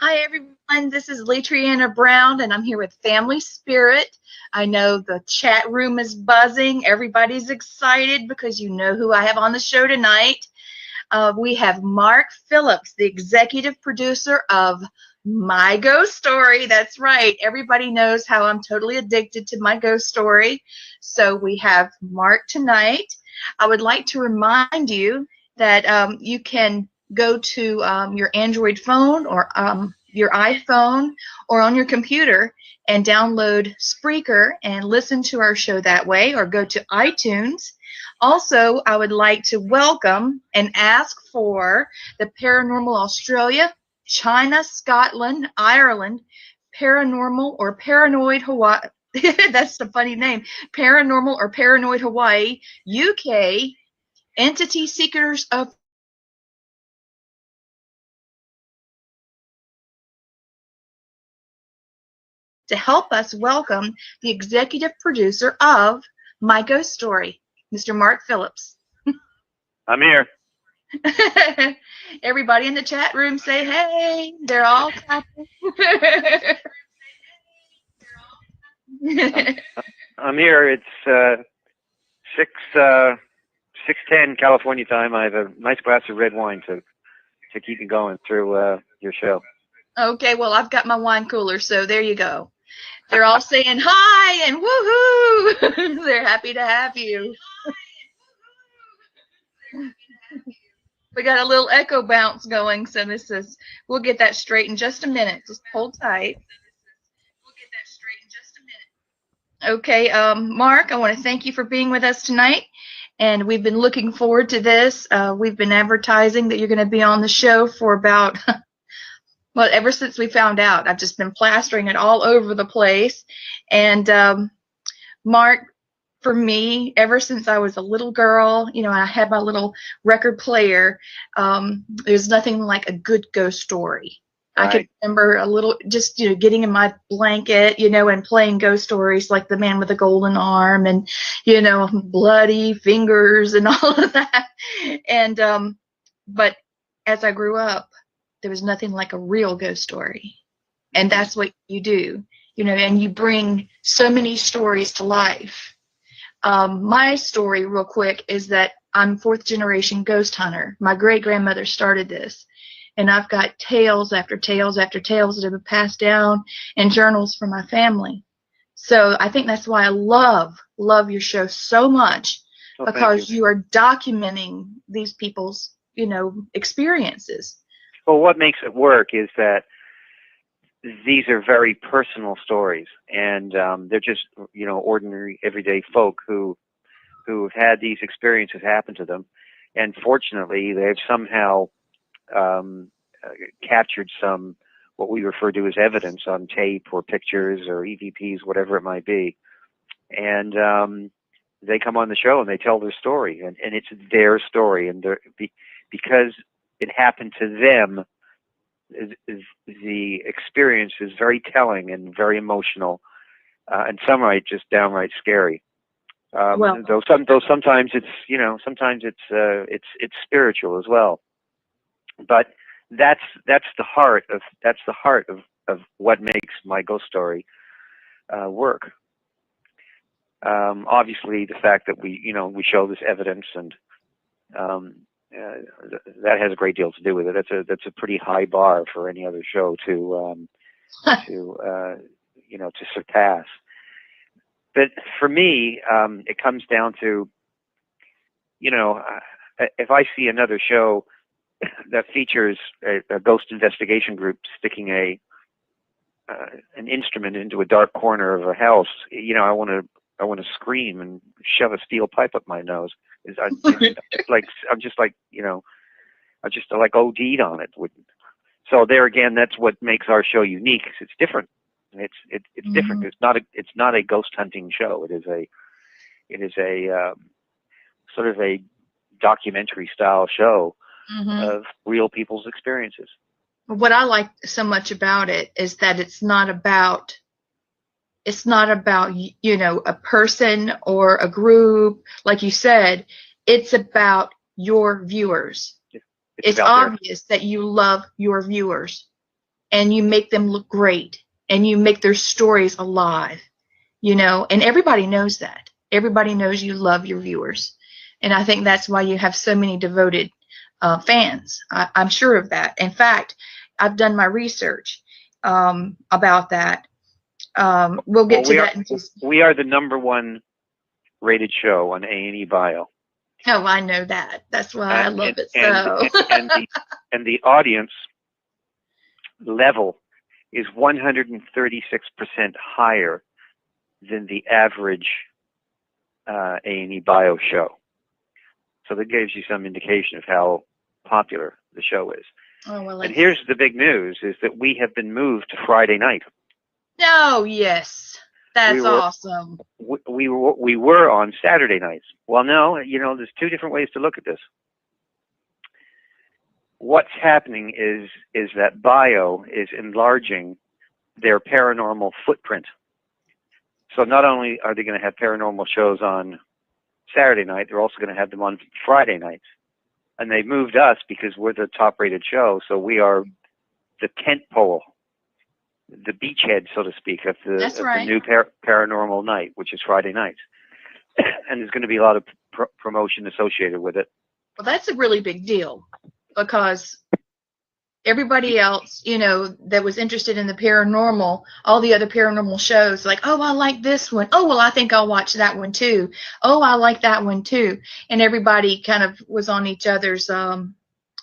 Hi, everyone. This is Leitreanna Brown, and I'm here with Family Spirit. I know the chat room is buzzing. Everybody's excited because you know who I have on the show tonight. We have Mark Phillips, the executive producer of My Ghost Story. That's right. Everybody knows how I'm totally addicted to My Ghost Story. So we have Mark tonight. I would like to remind you that you can go to your Android phone or your iPhone or on your computer and download Spreaker and listen to our show that way, or go to iTunes. Also, I would like to welcome and ask for the Paranormal Australia, China, Scotland, Ireland, Paranormal or Paranoid Hawaii. That's a funny name. Paranormal or Paranoid Hawaii, UK, Entity Seekers of to help us welcome the executive producer of My Ghost Story, Mr. Mark Phillips. I'm here. Everybody in the chat room say hey. They're all clapping. I'm here. It's 6:10 California time. I have a nice glass of red wine to keep me going through your show. Okay, well, I've got my wine cooler, so there you go. They're all saying hi and woohoo. They're happy to have you. We got a little echo bounce going, so we'll get that straight in just a minute. Just hold tight. Okay, Mark, I want to thank you for being with us tonight, and we've been looking forward to this. We've been advertising that you're going to be on the show for about, well, ever since we found out. I've just been plastering it all over the place. And Mark, for me, ever since I was a little girl, I had my little record player, there's nothing like a good ghost story. Right. I can remember a little, just, getting in my blanket, and playing ghost stories like The Man with the Golden Arm and, Bloody Fingers and all of that. And, but as I grew up, there was nothing like a real ghost story. And that's what you do, and you bring so many stories to life. My story, real quick, is that I'm fourth generation ghost hunter. My great grandmother started this, and I've got tales after tales after tales that have been passed down in journals from my family. So I think that's why I love your show so much, because you are documenting these people's, experiences. Well, what makes it work is that these are very personal stories, and they're just, ordinary, everyday folk who've had these experiences happen to them, and fortunately, they've somehow captured some what we refer to as evidence on tape or pictures or EVPs, whatever it might be, and they come on the show and they tell their story, and it's their story, and because it happened to them. The experience is very telling and very emotional, and some are just downright scary. Though sometimes it's spiritual as well. But that's the heart of what makes My Ghost Story work. Obviously, the fact that we show this evidence, and that has a great deal to do with it. That's a pretty high bar for any other show to surpass. But for me, it comes down to, if I see another show that features a ghost investigation group sticking an instrument into a dark corner of a house, I want to scream and shove a steel pipe up my nose. I'm just like OD'd on it. So there again, that's what makes our show unique. It's different. It's mm-hmm. different. It's not a ghost hunting show. It is a sort of a documentary style show mm-hmm. of real people's experiences. What I like so much about it is that it's not about a person or a group, like you said. It's about your viewers. It's obvious that you love your viewers, and you make them look great, and you make their stories alive, you know, and everybody knows that. Everybody knows you love your viewers. And I think that's why you have so many devoted fans. I'm sure of that. In fact, I've done my research about that. We'll get to that in just. We are the #1 rated show on A&E Bio. Oh, I know that. That's why I love it so. And the audience level is 136% higher than the average A&E Bio show. So that gives you some indication of how popular the show is. Oh, well, and here's the big news, is that we have been moved to Friday night. Oh, yes. That's awesome. We were on Saturday nights. Well, no, you know, there's two different ways to look at this. What's happening is that Bio is enlarging their paranormal footprint. So not only are they going to have paranormal shows on Saturday night, they're also going to have them on Friday nights. And they moved us because we're the top-rated show, so we are the tent pole, the beachhead, so to speak, of the new paranormal night, which is Friday nights. And there's going to be a lot of promotion associated with it. Well, that's a really big deal, because everybody else, you know, that was interested in the paranormal, all the other paranormal shows, like, oh, I like this one. Oh, well, I think I'll watch that one too. Oh, I like that one too. And everybody kind of was on each other's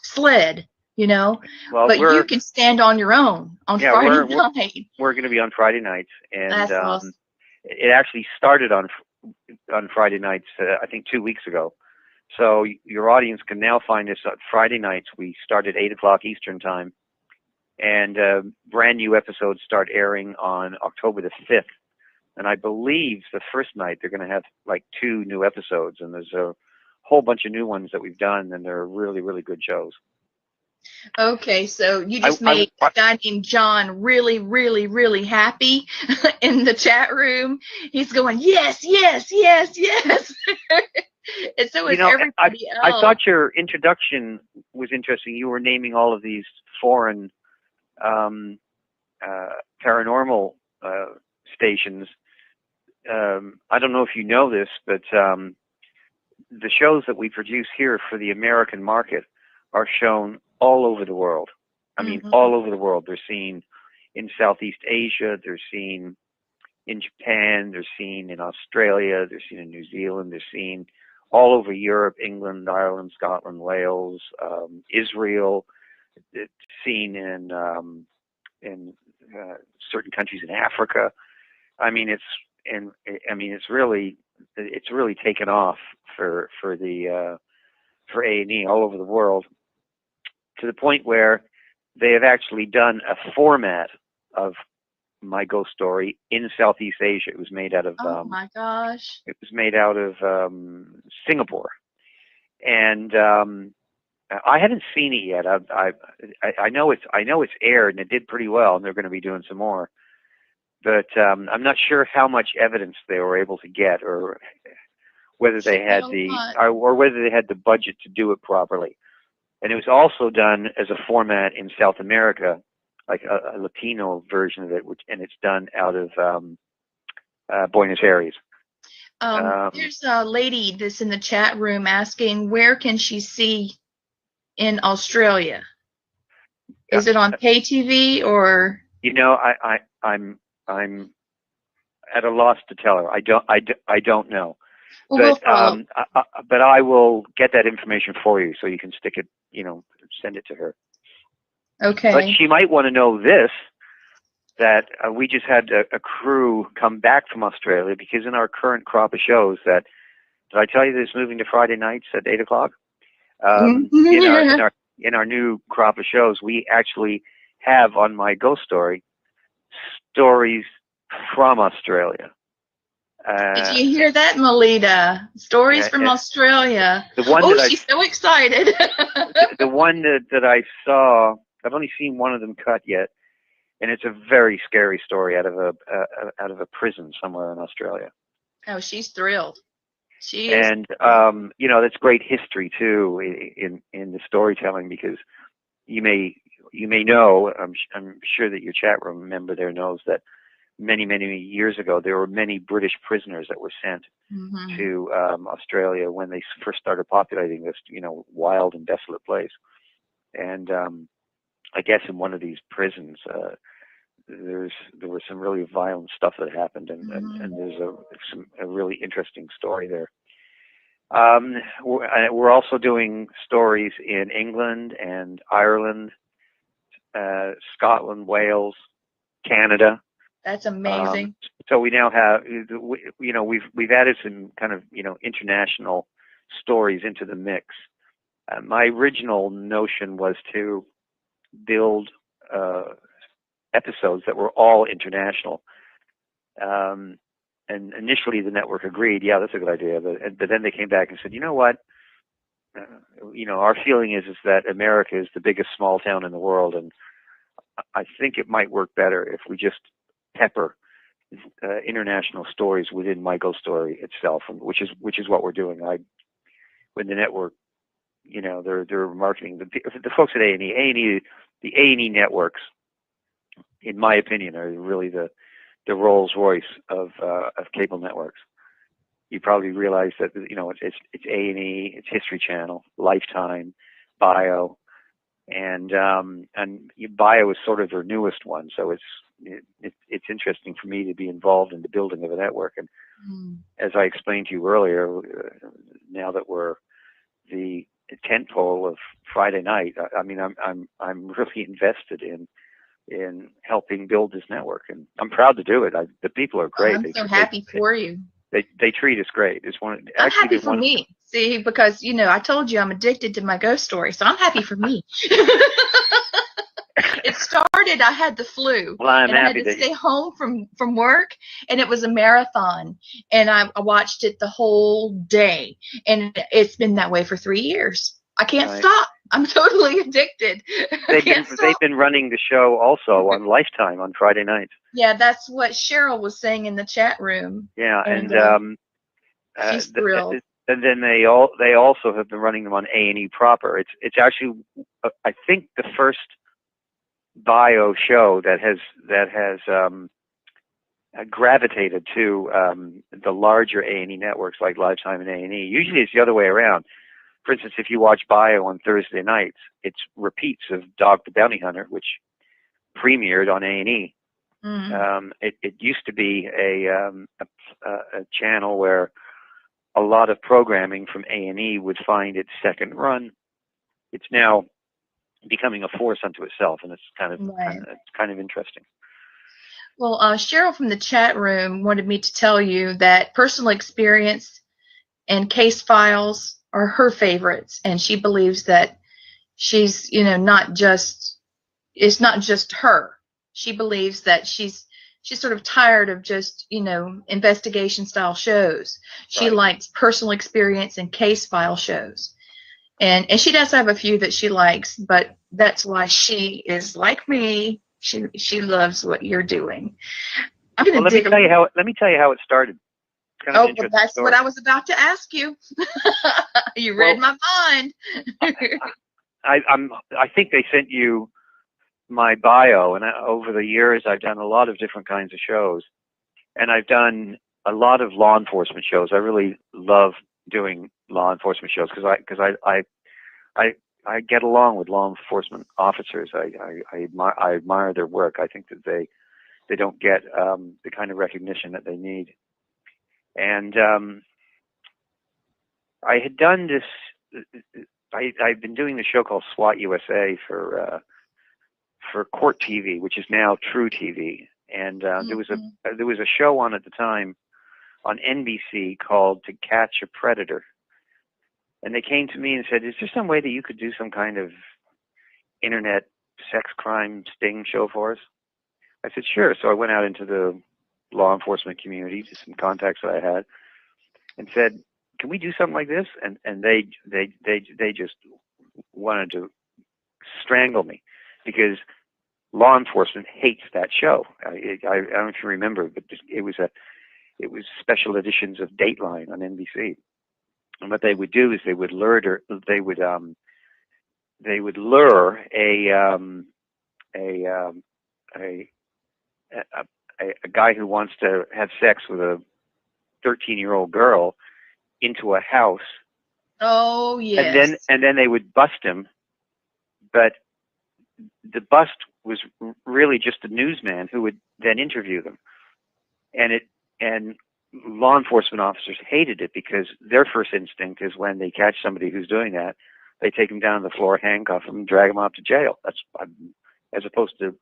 sled, you know. Well, but you can stand on your own on Friday night. We're going to be on Friday nights, and that's awesome. It actually started on Friday nights, I think 2 weeks ago. So your audience can now find us on Friday nights. We start at 8 o'clock Eastern time, and brand new episodes start airing on October the 5th. And I believe the first night they're going to have like 2 new episodes, and there's a whole bunch of new ones that we've done, and they're really, really good shows. Okay, so you just made a guy named John really, really, really happy in the chat room. He's going, yes, yes, yes, yes. And so is everybody else. I thought your introduction was interesting. You were naming all of these foreign paranormal stations. I don't know if you know this, but the shows that we produce here for the American market are shown all over the world. I mean, all over the world. They're seen in Southeast Asia. They're seen in Japan. They're seen in Australia. They're seen in New Zealand. They're seen all over Europe, England, Ireland, Scotland, Wales, Israel. It's seen in certain countries in Africa. I mean, it's really taken off for A&E all over the world, to the point where they have actually done a format of My Ghost Story in Southeast Asia. It was made out of oh my gosh! It was made out of Singapore, and I haven't seen it yet. I know it's aired, and it did pretty well, and they're going to be doing some more. But I'm not sure how much evidence they were able to get, or whether they had or whether they had the budget to do it properly. And it was also done as a format in South America, like a Latino version of it, and it's done out of Buenos Aires. There's a lady that's in the chat room asking, where can she see in Australia? Is it on pay TV or? You know, I'm at a loss to tell her. I don't know. Well, but I will get that information for you, so you can stick it, send it to her. Okay. But she might want to know this, that we just had a crew come back from Australia, because in our current crop of shows did I tell you that it's moving to Friday nights at 8 o'clock? In our new crop of shows, we actually have on My Ghost Story stories from Australia. Did you hear that, Melita? Stories from Australia. She's so excited. The one that I saw, I've only seen one of them cut yet, and it's a very scary story out of a prison somewhere in Australia. Oh, she's thrilled. And that's great history too in the storytelling, because you may you may know, I'm sure that your chat room member there knows that many years ago there were many British prisoners that were sent to Australia when they first started populating this, wild and desolate place. And I guess in one of these prisons, there was some really violent stuff that happened, and there's a really interesting story there. We're also doing stories in England and Ireland, Scotland, Wales, Canada. That's amazing. So we now have, we've added some kind of, international stories into the mix. My original notion was to build episodes that were all international. And initially the network agreed, yeah, that's a good idea. But then they came back and said, you know what? Our feeling is that America is the biggest small town in the world, and I think it might work better if we just pepper international stories within my ghost story itself, which is what we're doing. When the network, they're marketing the folks at A&E, the A&E networks, in my opinion, are really the Rolls Royce of cable networks. You probably realize that it's A&E, it's History Channel, Lifetime, Bio, and Bio is sort of their newest one. So it's interesting for me to be involved in the building of a network. And as I explained to you earlier, now that we're the tentpole of Friday night, I'm really invested in helping build this network, and I'm proud to do it. The people are great. I'm so happy for you. They treat us great. I'm happy for me. See, because I told you I'm addicted to my ghost story, so I'm happy for me. It started, I had the flu, well, I'm and I happy had to stay home from work, and it was a marathon, and I watched it the whole day, and it's been that way for 3 years. I can't stop. I'm totally addicted. They've been running the show also on Lifetime on Friday nights. Yeah, that's what Cheryl was saying in the chat room. Yeah, and she's thrilled. And then they also have been running them on A&E proper. It's actually, I think, the first Bio show that has gravitated to the larger A&E networks like Lifetime and A&E. Usually it's the other way around. For instance, if you watch Bio on Thursday nights, it's repeats of Dog the Bounty Hunter, which premiered on A&E. It used to be a channel where a lot of programming from A&E would find its second run. It's now becoming a force unto itself, and it's kind of interesting. Well, Cheryl from the chat room wanted me to tell you that personal experience and case files are her favorites, and she believes that she's, it's not just her. She believes that she's sort of tired of just, investigation style shows. She likes personal experience and case file shows. And she does have a few that she likes, but that's why she is like me. She loves what you're doing. Let me tell you how it started. Well, that's what I was about to ask you. You read my mind. I think they sent you my bio, and over the years I've done a lot of different kinds of shows, and I've done a lot of law enforcement shows. I really love doing law enforcement shows because I get along with law enforcement officers. I admire their work. I think that they don't get the kind of recognition that they need. And I had done this. I've been doing the show called SWAT USA for Court TV, which is now True TV. And there was a show on at the time on NBC called To Catch a Predator. And they came to me and said, "Is there some way that you could do some kind of internet sex crime sting show for us?" I said, "Sure." So I went out into the law enforcement community to some contacts that I had, and said, "Can we do something like this?" And they just wanted to strangle me, because law enforcement hates that show. I don't know if you remember, but it was special editions of Dateline on NBC. And what they would do is they would lure a a, a guy who wants to have sex with a 13-year-old girl into a house. Oh, yes. And then they would bust him, but the bust was really just a newsman who would then interview them. And law enforcement officers hated it because their first instinct is when they catch somebody who's doing that, they take them down to the floor, handcuff them, and drag them off to jail. That's as opposed to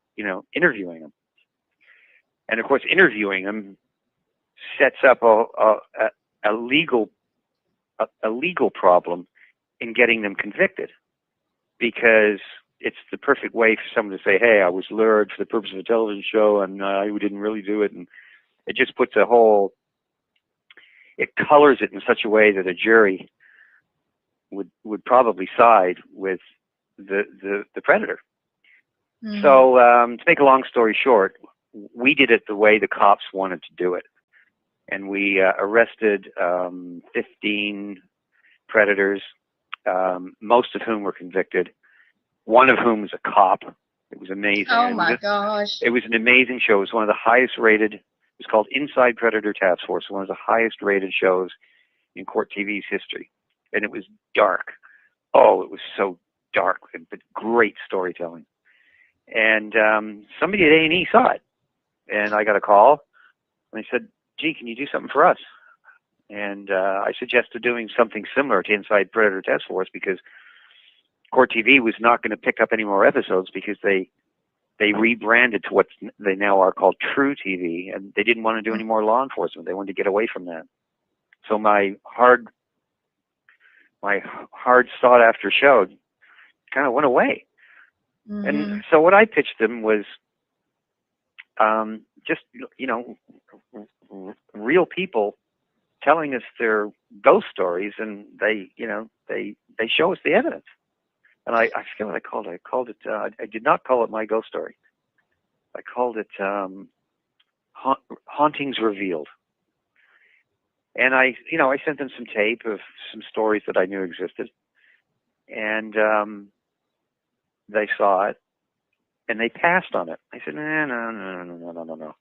interviewing them. And of course, interviewing them sets up a legal problem in getting them convicted, because it's the perfect way for someone to say, "Hey, I was lured for the purpose of a television show, and I didn't really do it." And it just puts it colors it in such a way that a jury would probably side with the predator. Mm-hmm. So to make a long story short, we did it the way the cops wanted to do it. And we arrested 15 predators, most of whom were convicted, one of whom was a cop. It was amazing. Oh, my gosh. It was an amazing show. It was one of the highest rated. It was called Inside Predator Task Force, one of the highest rated shows in Court TV's history. And it was dark. Oh, it was so dark, but great storytelling. And somebody at A&E saw it. And I got a call, and they said, "Gee, can you do something for us?" And I suggested doing something similar to Inside Predator Task Force, because Court TV was not going to pick up any more episodes, because they rebranded to what they now are called True TV, and they didn't want to do any more law enforcement. They wanted to get away from that. So my hard sought after show kind of went away. Mm-hmm. And so what I pitched them was just real people telling us their ghost stories, and they show us the evidence. And I forget what I called it. I did not call it My Ghost Story. I called it Hauntings Revealed. And I sent them some tape of some stories that I knew existed, and they saw it, and they passed on it. I said, no.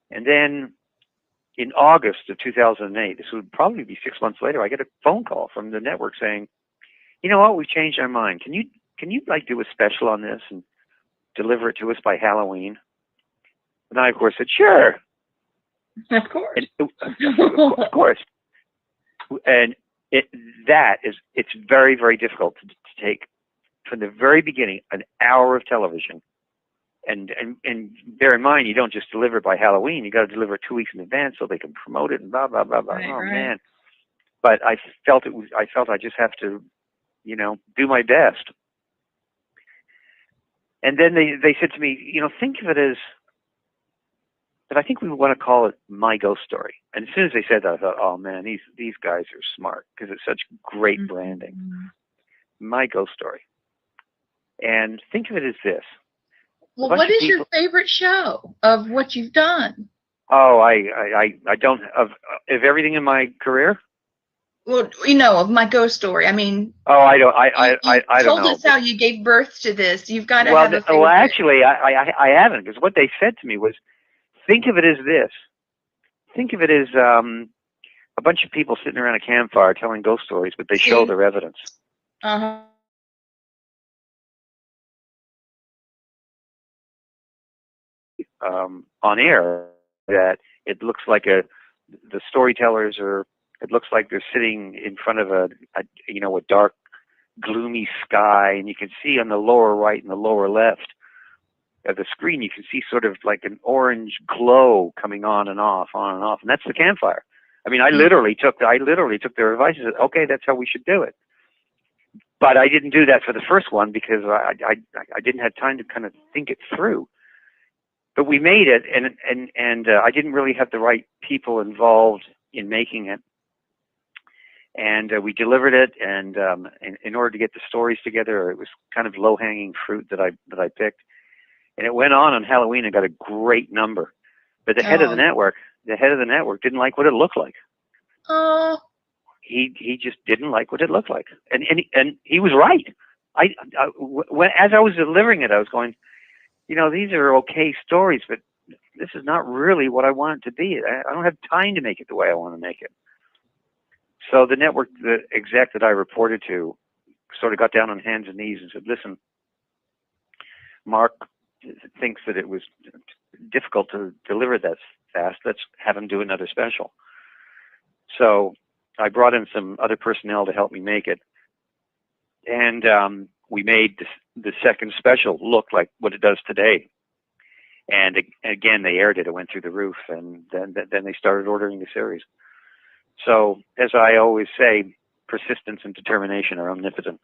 And then in August of 2008, this would probably be 6 months later, I get a phone call from the network saying, "You know what? We've changed our mind. Can you like do a special on this and deliver it to us by Halloween?" And I, of course, said, "Sure." Of course. Of course. And it's very, very difficult to take from the very beginning an hour of television. And bear in mind, you don't just deliver it by Halloween. You got to deliver it 2 weeks in advance so they can promote it and blah blah blah blah. Right. Man! But I felt I just have to, do my best. And then they said to me, think of it as, but I think we want to call it My Ghost Story. And as soon as they said that, I thought, oh man, these guys are smart, because it's such great branding. Mm-hmm. My Ghost Story. And think of it as this. Well, what is your favorite show of what you've done? Oh, I don't of everything in my career. Well, of My Ghost Story. I mean. Oh, I don't. I don't know. Told us how you gave birth to this. You've got to have a favorite. Well, actually, I haven't, because what they said to me was, think of it as this. Think of it as a bunch of people sitting around a campfire telling ghost stories, but they show their evidence. Uh-huh. On air, that it looks like the storytellers it looks like they're sitting in front of a dark, gloomy sky, and you can see on the lower right and the lower left of the screen, you can see sort of like an orange glow coming on and off, and that's the campfire. I mean, I literally took their advice and said, okay, that's how we should do it. But I didn't do that for the first one, because I didn't have time to kind of think it through. But we made it, and I didn't really have the right people involved in making it. And we delivered it, and in order to get the stories together, it was kind of low-hanging fruit that I picked. And it went on Halloween and got a great number. But the head of the network didn't like what it looked like. Oh. He just didn't like what it looked like, and he was right. As I was delivering it, I was going, these are okay stories, but this is not really what I want it to be. I don't have time to make it the way I want to make it. So the network, the exec that I reported to, sort of got down on hands and knees and said, listen, Mark thinks that it was difficult to deliver that fast. Let's have him do another special. So I brought in some other personnel to help me make it. And we made the second special look like what it does today. And again, they aired it. It went through the roof. And then they started ordering the series. So, as I always say, persistence and determination are omnipotent.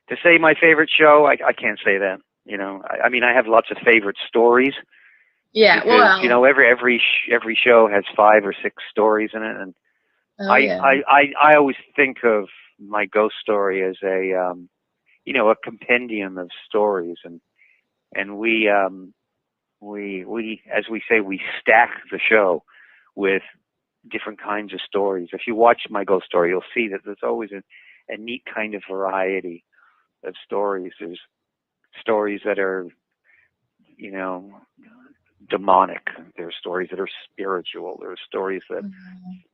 To say my favorite show, I can't say that. I mean, I have lots of favorite stories. Yeah, because, well, every show has 5 or 6 stories in it, and I always think of my ghost story as a compendium of stories, and we as we say, we stack the show with different kinds of stories. If you watch my ghost story, you'll see that there's always a neat kind of variety of stories. There's stories that are, demonic. There are stories that are spiritual. There are stories that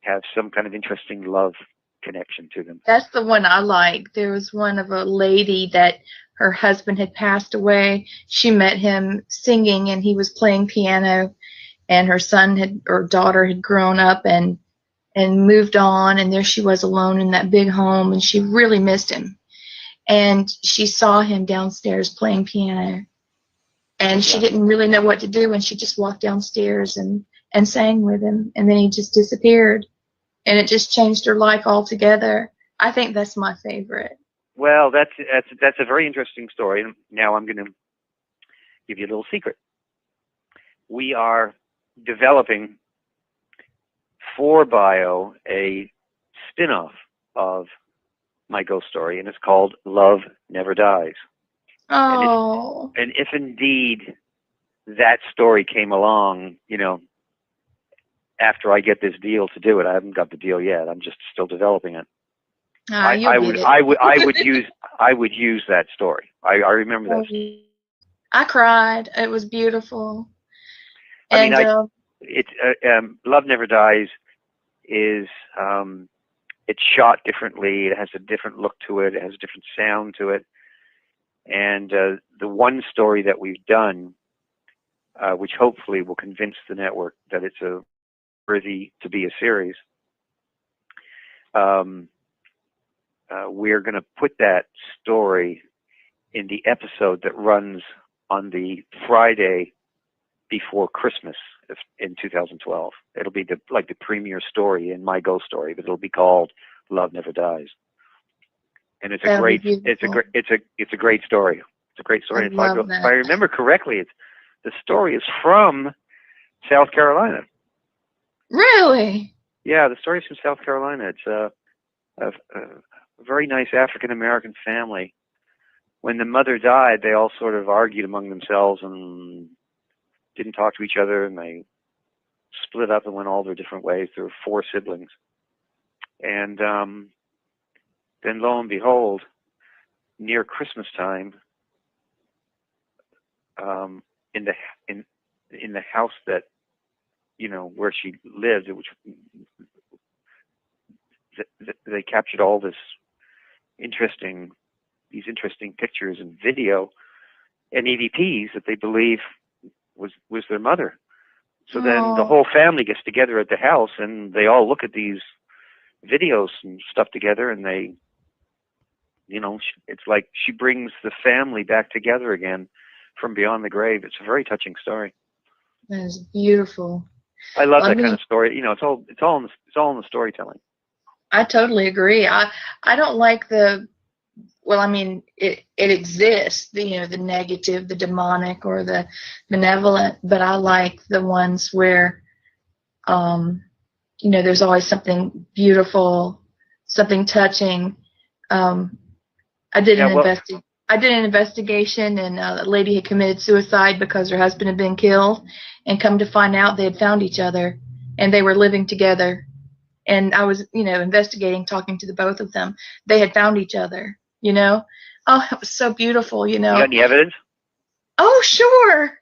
have some kind of interesting love connection to them. That's the one I like. There was one of a lady that her husband had passed away. She met him singing, and he was playing piano, and her son or daughter had grown up and moved on, and there she was alone in that big home, and she really missed him. And she saw him downstairs playing piano, and she didn't really know what to do, and she just walked downstairs and sang with him, and then he just disappeared, and it just changed her life altogether. I think that's my favorite. Well, that's a very interesting story. And now I'm going to give you a little secret. We are developing for Bio a spin-off of my ghost story, and it's called Love Never Dies. Oh. And if indeed that story came along, after I get this deal to do it, I haven't got the deal yet. I'm just still developing it. I would use that story. I remember that story. I cried. It was beautiful. I mean, Love Never Dies is it's shot differently. It has a different look to it. It has a different sound to it. And the one story that we've done, which hopefully will convince the network that it's worthy to be a series, we're going to put that story in the episode that runs on the Friday before Christmas in 2012. It'll be the premiere story in my ghost story, but it'll be called Love Never Dies. And it's a great story. It's a great story. If I remember correctly, the story is from South Carolina. Really? Yeah, the story is from South Carolina. It's a very nice African American family. When the mother died, they all sort of argued among themselves and didn't talk to each other, and they split up and went all their different ways. There were 4 siblings, and then lo and behold, near Christmas time, in the house that where she lived, which they captured all these interesting pictures and video and EVPs that they believe was their mother. So then the whole family gets together at the house, and they all look at these videos and stuff together, and they, it's like she brings the family back together again from beyond the grave. It's a very touching story. That is beautiful. I love that kind of story. It's all in the storytelling. I totally agree. I don't like it exists, the negative, the demonic, or the benevolent, but I like the ones where, there's always something beautiful, something touching. I did an investigation, and a lady had committed suicide because her husband had been killed, and come to find out they had found each other, and they were living together. And I was, investigating, talking to the both of them. They had found each other, Oh, it was so beautiful, You got any evidence? Oh, sure.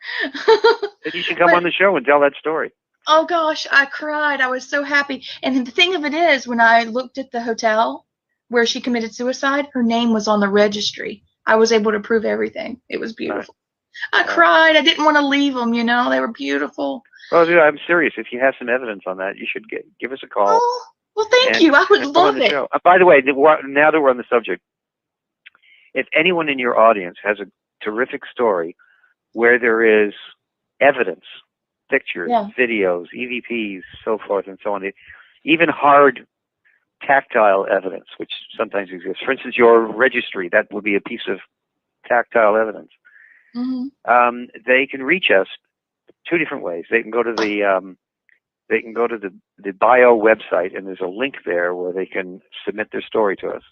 Then you should come But on the show and tell that story. oh gosh, I cried. I was so happy. And the thing of it is, when I looked at the hotel where she committed suicide, her name was on the registry. I was able to prove everything. It was Right. beautiful. I cried. I didn't want to leave them, you know. They were beautiful. Well, dude, I'm serious. If you have some evidence on that, you should give us a call Oh, well, thank and, you. I would and come on love the it. show. By the way, now that we're on the subject, if anyone in your audience has a terrific story where there is evidence, pictures, Yeah. videos, EVPs, so forth and so on, even hard tactile evidence, which sometimes exists. For instance, your registry, that would be a piece of tactile evidence. Mm-hmm. They can reach us two different ways. They can go to the bio website, and there's a link there where they can submit their story to us.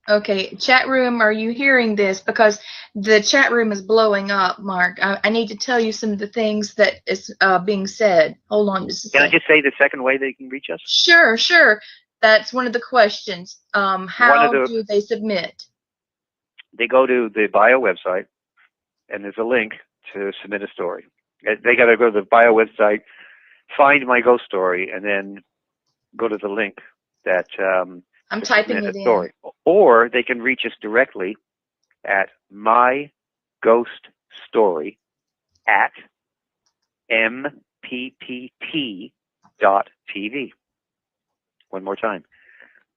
Okay, chat room, are you hearing this? Because the chat room is blowing up, Mark. I need to tell you some of the things that is being said. Hold on just a Can I second. just say the second way they can reach us? Sure, sure. That's one of the questions. How do they submit? They go to the bio website, and there's a link to submit a story. They got to go to the bio website, find my ghost story, and then go to the link that I'm to typing submit it a story. in. Or they can reach us directly at myghoststory@mppt.tv. One more time.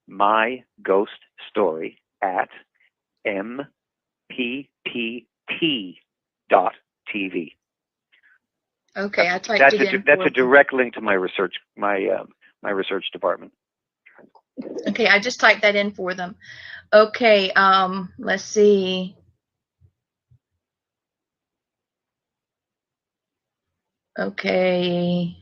myghoststory@mppt.tv. Okay, I typed it in. That's a direct link to my research department. Okay, I just typed that in for them. Okay, let's see. Okay.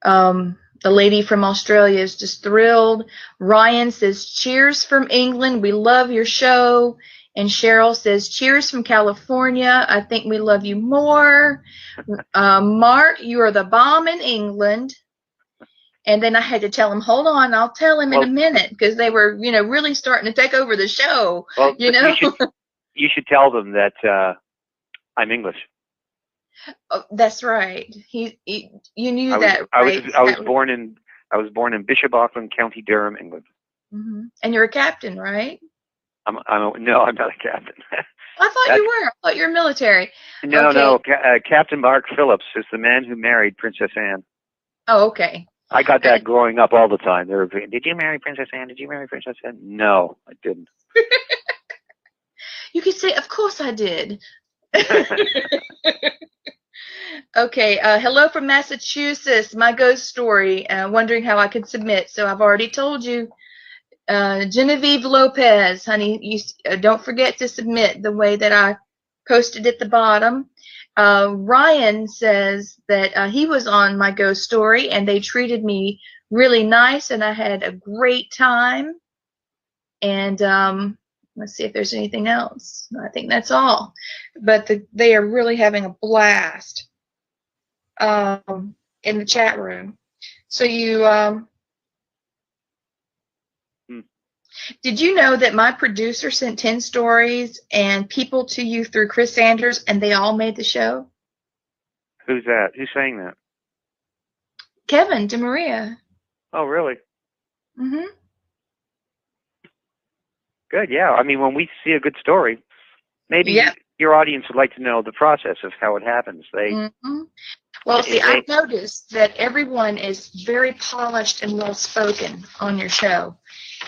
The lady from Australia is just thrilled. Ryan says, cheers from England. We love your show. And Cheryl says, cheers from California. I think we love you more. Mark, you are the bomb in England. And then I had to tell him, hold on, I'll tell him in a minute, because they were, really starting to take over the show. Well, you should tell them that I'm English. Oh, that's right. You knew that, right? I was born in Bishop Auckland, County Durham, England. Mm-hmm. And you're a captain, right? No, I'm not a captain. I thought you were. I thought you were military. No, okay. no. Captain Mark Phillips is the man who married Princess Anne. Oh, okay. I got that growing up all the time. They were, did you marry Princess Anne? Did you marry Princess Anne? No, I didn't. You could say, of course I did. Okay. Hello from Massachusetts. My ghost story. Wondering how I could submit. So I've already told you. Genevieve Lopez, honey, you don't forget to submit the way that I posted at the bottom. Ryan says that he was on my ghost story and they treated me really nice and I had a great time. And let's see if there's anything else. I think that's all. But they are really having a blast in the chat room. So you did you know that my producer sent 10 stories and people to you through Chris Sanders and they all made the show? Who's that? Who's saying that? Kevin DeMaria. Oh, really? Mm-hmm. Good, yeah. I mean, when we see a good story, maybe your audience would like to know the process of how it happens. Well, see, I've noticed that everyone is very polished and well-spoken on your show.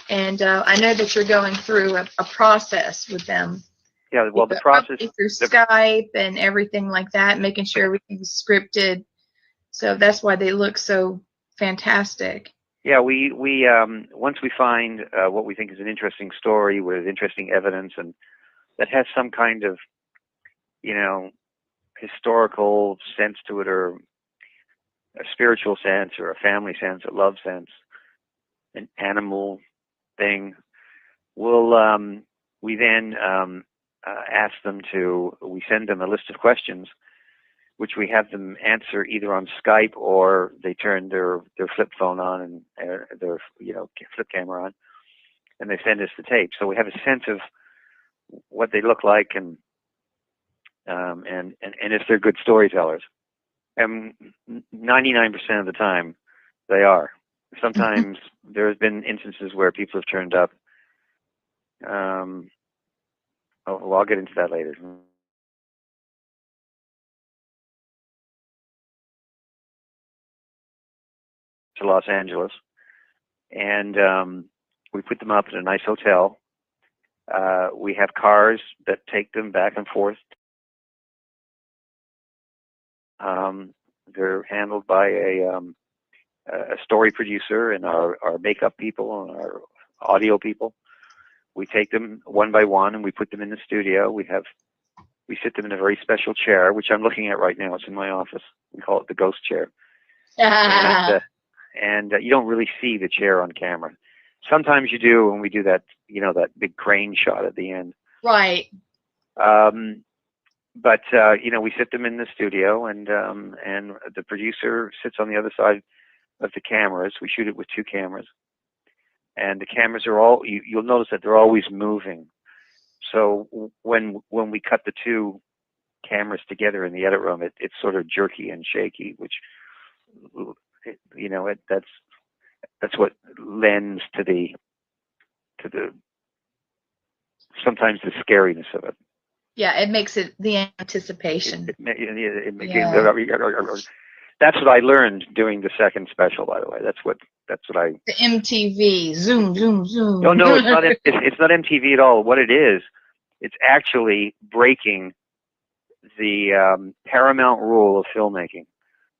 And I know that you're going through a process with them. Yeah, well, the process through Skype and everything like that, making sure everything's scripted. So that's why they look so fantastic. Yeah, we once we find what we think is an interesting story with interesting evidence and that has some kind of, historical sense to it, or a spiritual sense, or a family sense, a love sense, an animal thing, we then ask them we send them a list of questions, which we have them answer either on Skype or they turn their flip phone on and their flip camera on, and they send us the tape. So we have a sense of what they look like and and if they're good storytellers. And 99% of the time, they are. Sometimes there's been instances where people have turned up. Well, I'll get into that later. To Los Angeles, and we put them up in a nice hotel. We have cars that take them back and forth. They're handled by a story producer and our makeup people and our audio people. We take them one by one and we put them in the studio. We sit them in a very special chair, which I'm looking at right now. It's in my office. We call it the ghost chair. And you don't really see the chair on camera. Sometimes you do when we do that, that big crane shot at the end. Right. But we sit them in the studio, and the producer sits on the other side of the cameras. We shoot it with 2 cameras, and the cameras are all. You'll notice that they're always moving. So when we cut the 2 cameras together in the edit room, it's sort of jerky and shaky, which that's what lends to the sometimes the scariness of it. Yeah, it makes it the anticipation. That's what I learned doing the second special. By the way, that's what I. The MTV zoom. No, it's not. It's not MTV at all. What it is, it's actually breaking the paramount rule of filmmaking,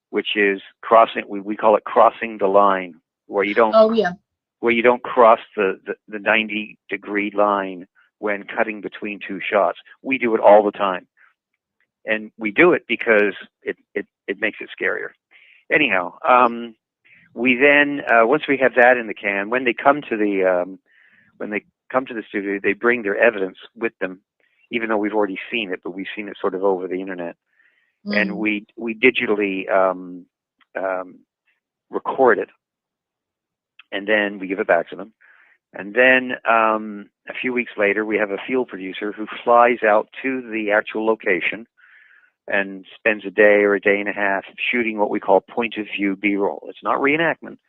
which is crossing. We call it crossing the line, where you don't. Oh yeah. Where you don't cross the 90-degree line when cutting between 2 shots. We do it all the time, and we do it because it makes it scarier. Anyhow, we then once we have that in the can, when they come to the studio, they bring their evidence with them, even though we've already seen it, but we've seen it sort of over the internet, and we digitally record it, and then we give it back to them. And then a few weeks later, we have a field producer who flies out to the actual location and spends a day or a day and a half shooting what we call point of view B-roll. It's not reenactment.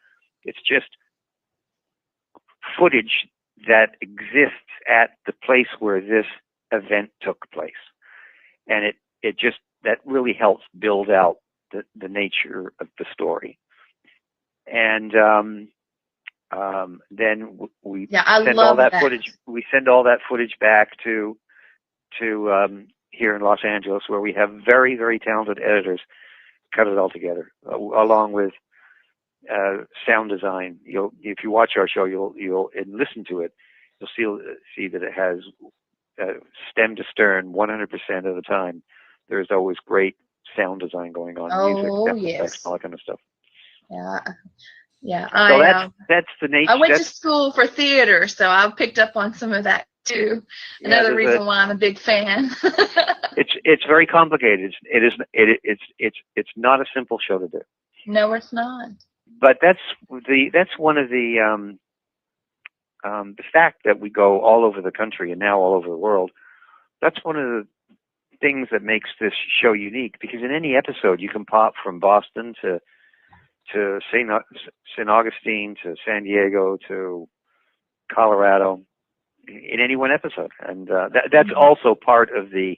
It's just footage that exists at the place where this event took place. And it just, that really helps build out the nature of the story. And then we send all that footage. We send all that footage back to here in Los Angeles, where we have very, very talented editors cut it all together, along with sound design. If you watch our show, you'll and listen to it, you'll see that it has stem to stern 100% of the time. There's always great sound design going on, music, effects, all that kind of stuff. Yeah. Yeah, so that's the nature. I went to school for theater, so I picked up on some of that too. Another reason why I'm a big fan. It's very complicated. It's not a simple show to do. No, it's not. But that's one of the fact that we go all over the country and now all over the world. That's one of the things that makes this show unique, because in any episode you can pop from Boston to St. Augustine to San Diego to Colorado in any one episode, and that's also part of the.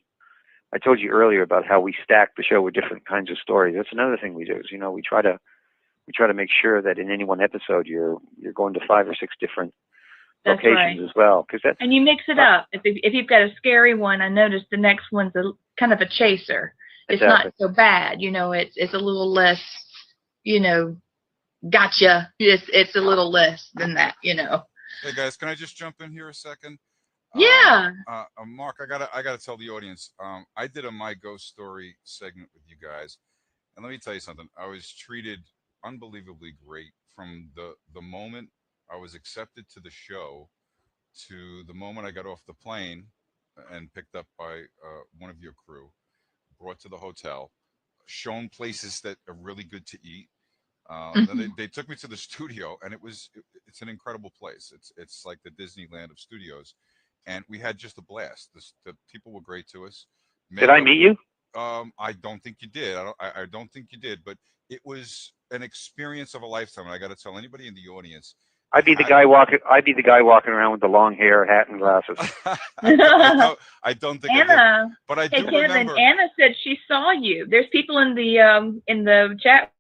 I told you earlier about how we stack the show with different kinds of stories. That's another thing we do. Is we try to make sure that in any one episode you're going to 5 or 6 different locations as well, because and you mix it up. If you've got a scary one, I noticed the next one's kind of a chaser. It's not so bad, It's a little less. Gotcha. It's a little less than that, Hey guys, can I just jump in here a second? Yeah. Mark, I gotta tell the audience. I did a My Ghost Story segment with you guys, and let me tell you something. I was treated unbelievably great from the moment I was accepted to the show to the moment I got off the plane and picked up by one of your crew, brought to the hotel, shown places that are really good to eat. Then they took me to the studio, and it's an incredible place. It's like the Disneyland of studios, and we had just a blast. The people were great to us. Did I meet you? I don't think you did. I don't think you did. But it was an experience of a lifetime. And I got to tell anybody in the audience. I'd be the guy walking around with the long hair, hat, and glasses. I don't think Anna, I did. But I do Kevin, remember. Anna said she saw you. There's people in the chat.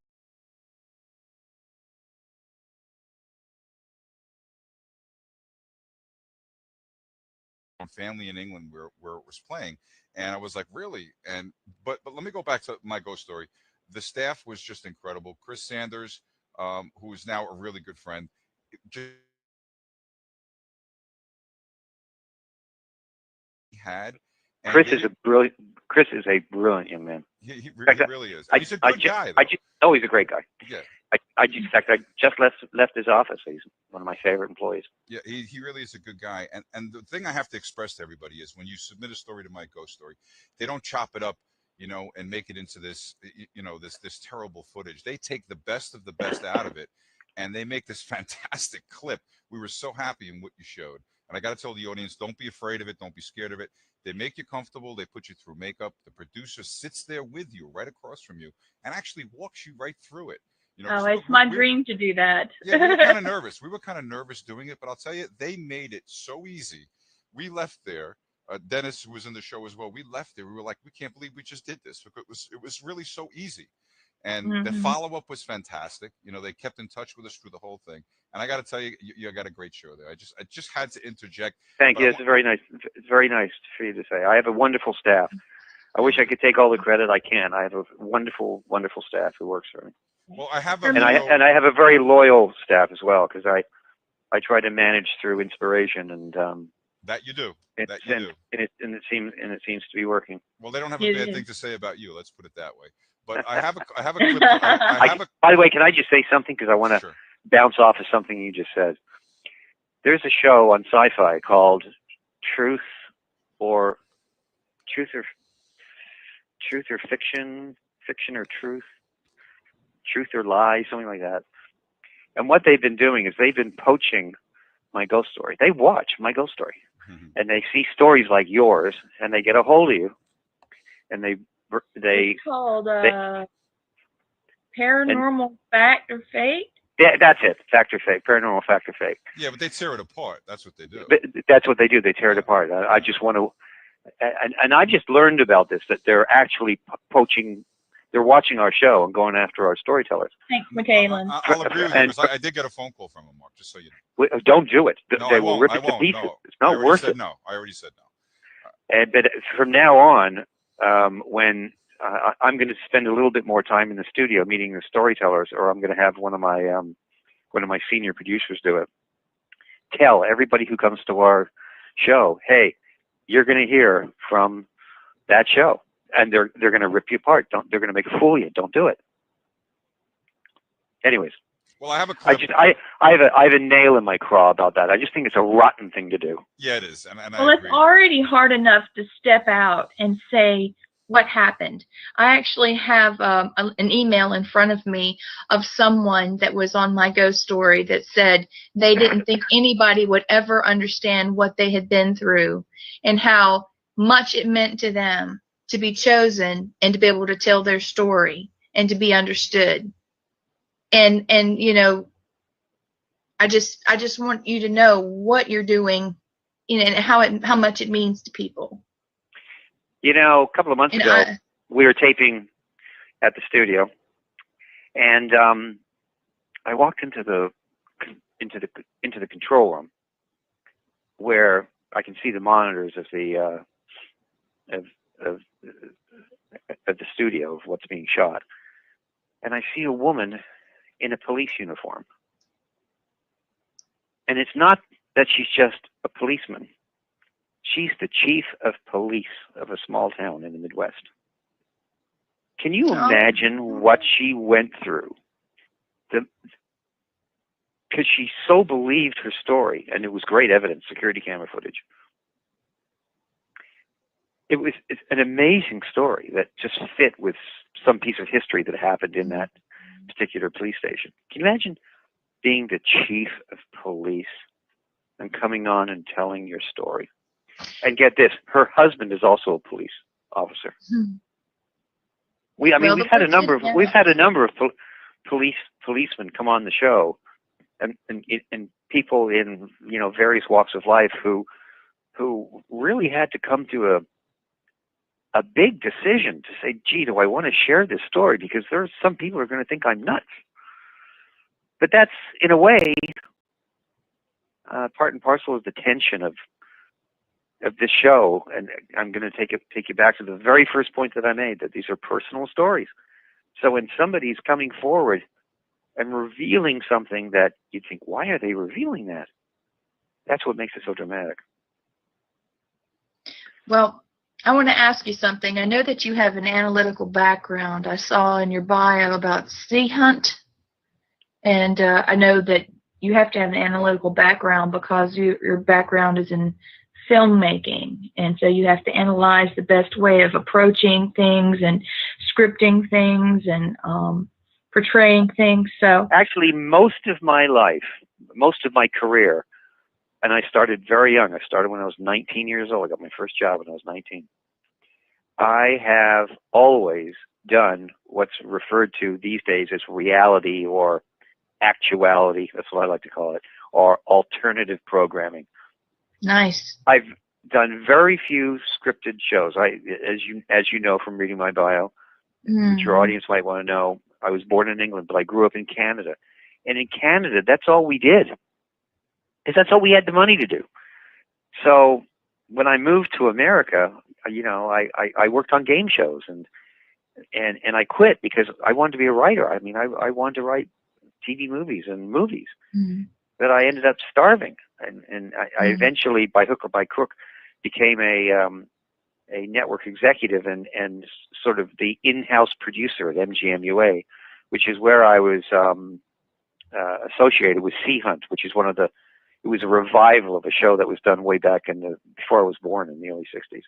Family in England where it was playing, and I was like, really? And but let me go back to my ghost story. The staff was just incredible. Chris Sanders, who is now a really good friend, just had. Chris is a brilliant young man. He really is. And he's a good guy. Oh, he's a great guy. Yeah. I just left his office. He's one of my favorite employees. Yeah, he really is a good guy. And the thing I have to express to everybody is when you submit a story to My Ghost Story, they don't chop it up, and make it into this, this terrible footage. They take the best of the best out of it, and they make this fantastic clip. We were so happy in what you showed. And I got to tell the audience, don't be afraid of it. Don't be scared of it. They make you comfortable. They put you through makeup. The producer sits there with you, right across from you, and actually walks you right through it. It's my dream to do that. Yeah, we were kind of nervous. We were kind of nervous doing it, but I'll tell you, they made it so easy. We left there. Dennis, who was in the show as well, we left there. We were like, we can't believe we just did this. It was really so easy. And the follow-up was fantastic. They kept in touch with us through the whole thing. And I got to tell you, you got a great show there. I just had to interject. Thank you. It's very nice. It's very nice for you to say. I have a wonderful staff. I wish I could take all the credit. I can't. I have a wonderful, wonderful staff who works for me. Well, I have I have a very loyal staff as well, because I try to manage through inspiration, and that you do. And it seems to be working. Well, they don't have a bad thing to say about you. Let's put it that way. But I have a clip. By the way, can I just say something, because I want to bounce off of something you just said. There's a show on Sci-Fi called Truth or Fiction, Fiction or Truth. Truth or Lie, something like that. And what they've been doing is they've been poaching My Ghost Story. They watch My Ghost Story, and they see stories like yours, and they get a hold of you, and It's called Paranormal Fact or Fake. Yeah, that's it. Fact or Fake. Paranormal Fact or Fake. Yeah, but they tear it apart. That's what they do. But that's what they do. They tear it apart. I just want to, and I just learned about this, that they're actually poaching. They're watching our show and going after our storytellers. Thanks, Michaela. I'll agree with you, because I did get a phone call from him, Mark, just so you know. Don't do it. No, they will rip it to pieces. No. It's not worth it. No, I already said no. But from now on, when I'm going to spend a little bit more time in the studio meeting the storytellers, or I'm going to have one of my senior producers do it. Tell everybody who comes to our show, hey, you're going to hear from that show. And they're going to rip you apart. They're going to make a fool of you. Don't do it. Anyways. Well, I have a clip. I have a nail in my craw about that. I just think it's a rotten thing to do. Yeah, it is. And well, it's already hard enough to step out and say what happened. I actually have an email in front of me of someone that was on My Ghost Story that said they didn't think anybody would ever understand what they had been through and how much it meant to them to be chosen and to be able to tell their story and to be understood. And I just want you to know what you're doing, and how much it means to people. A couple of months ago, we were taping at the studio, and I walked into the control room where I can see the monitors of the of the studio of what's being shot, and I see a woman in a police uniform, and it's not that she's just a policeman. She's the chief of police of a small town in the Midwest. Can you imagine what she went through? Because she so believed her story, and it was great evidence, security camera footage. It's an amazing story that just fit with some piece of history that happened in that particular police station. Can you imagine being the chief of police and coming on and telling your story? And get this, her husband is also a police officer. Hmm. We've had a number of policemen come on the show, and people in various walks of life who really had to come to a big decision to say, gee, do I want to share this story? Because there's some people who are going to think I'm nuts. But that's, in a way, part and parcel of the tension of this show. And I'm going to take you back to the very first point that I made, that these are personal stories. So when somebody's coming forward and revealing something that you think, why are they revealing that? That's what makes it so dramatic. Well, I want to ask you something. I know that you have an analytical background. I saw in your bio about Sea Hunt, and I know that you have to have an analytical background because your background is in filmmaking, and so you have to analyze the best way of approaching things and scripting things and portraying things. So actually, most of my life, most of my career, and I started very young. I started when I was 19 years old. I got my first job when I was 19. I have always done what's referred to these days as reality or actuality. That's what I like to call it, or alternative programming. Nice. I've done very few scripted shows. As you know from reading my bio, which your audience might want to know, I was born in England, but I grew up in Canada. And in Canada, that's all we did, because that's all we had the money to do. So when I moved to America, I worked on game shows, and I quit because I wanted to be a writer. I mean, I wanted to write TV movies and movies. But I ended up starving, and I eventually, by hook or by crook, became a network executive and sort of the in-house producer at MGMUA, which is where I was associated with Sea Hunt, which is it was a revival of a show that was done way back before I was born in the early 60s.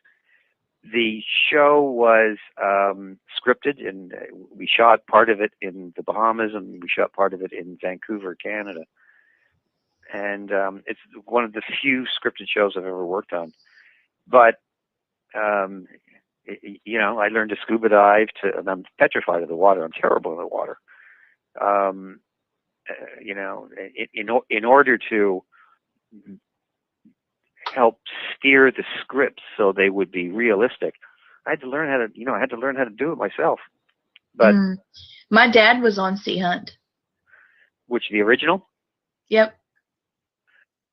The show was scripted, and we shot part of it in the Bahamas, and we shot part of it in Vancouver, Canada. And it's one of the few scripted shows I've ever worked on. But I learned to scuba dive, and I'm petrified of the water. I'm terrible in the water. In order to help steer the scripts so they would be realistic, I had to learn how to do it myself. But my dad was on Sea Hunt. Which, the original? Yep.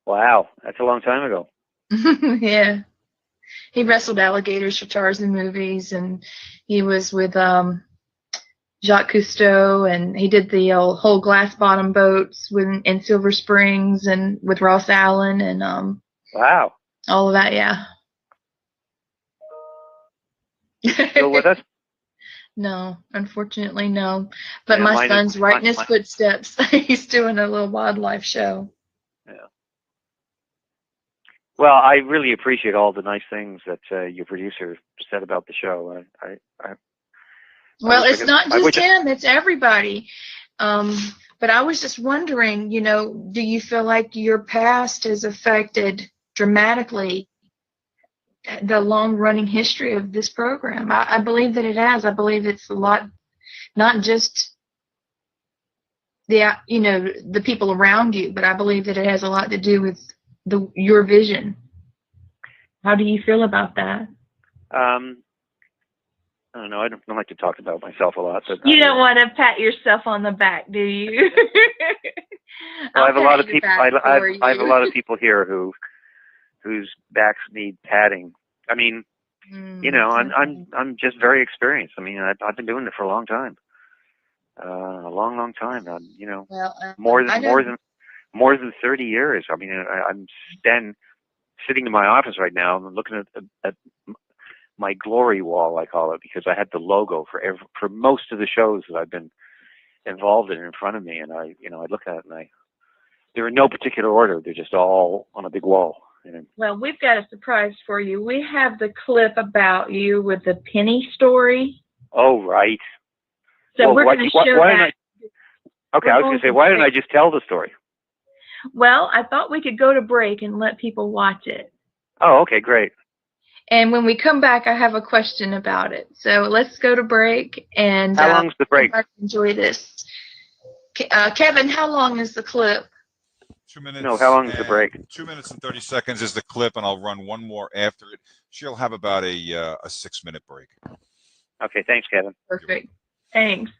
Wow, that's a long time ago. Yeah. He wrestled alligators for Tarzan movies, and he was with Jacques Cousteau, and he did the whole glass bottom boats in Silver Springs, and with Ross Allen, and wow, all of that. Yeah. Still with us? No, unfortunately, no. But Yeah, my son's right in his footsteps. He's doing a little wildlife show. Yeah. Well, I really appreciate all the nice things that your producer said about the show. Well, it's not just him; it's everybody. But I was just wondering, do you feel like your past has affected dramatically the long-running history of this program? I believe that it has. I believe it's a lot, not just the people around you, but I believe that it has a lot to do with your vision. How do you feel about that? I don't know. I don't like to talk about myself a lot. But you don't want to pat yourself on the back, do you? Well, I have a lot of people. I have a lot of people here whose backs need padding. I mean, I'm just very experienced. I mean, I've been doing it for a long time, a long time. More than 30 years. I mean, I'm sitting in my office right now. I'm looking at my glory wall, I call it, because I had the logo for most of the shows that I've been involved in front of me, and I look at it and they're in no particular order. They're just all on a big wall. Well, we've got a surprise for you. We have the clip about you with the penny story. Oh, right. So we're going to show that. Okay, I was going to say, why didn't I just tell the story? Well, I thought we could go to break and let people watch it. Oh, okay, great. And when we come back, I have a question about it. So let's go to break. And How long's the break? Enjoy this. Kevin, how long is the clip? 2 minutes. No, how long is the break? 2 minutes and 30 seconds is the clip, and I'll run one more after it. She'll have about a 6-minute break. Okay, thanks, Kevin. Perfect. Thanks.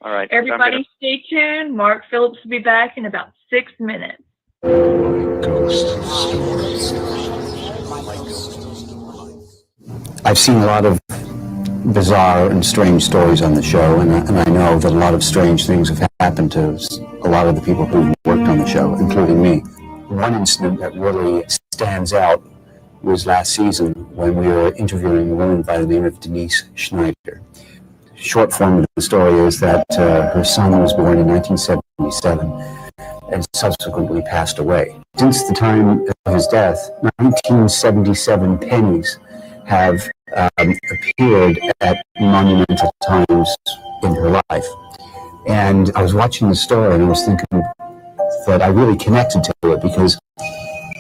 All right. Everybody stay tuned. Mark Phillips will be back in about 6 minutes. Ghost stories. I've seen a lot of bizarre and strange stories on the show, and I know that a lot of strange things have happened to a lot of the people who worked on the show, including me. One incident that really stands out was last season when we were interviewing a woman by the name of Denise Schneider. Short form of the story is that her son was born in 1977 and subsequently passed away. Since the time of his death, 1977 pennies have appeared at monumental times in her life. And I was watching the story and I was thinking that I really connected to it because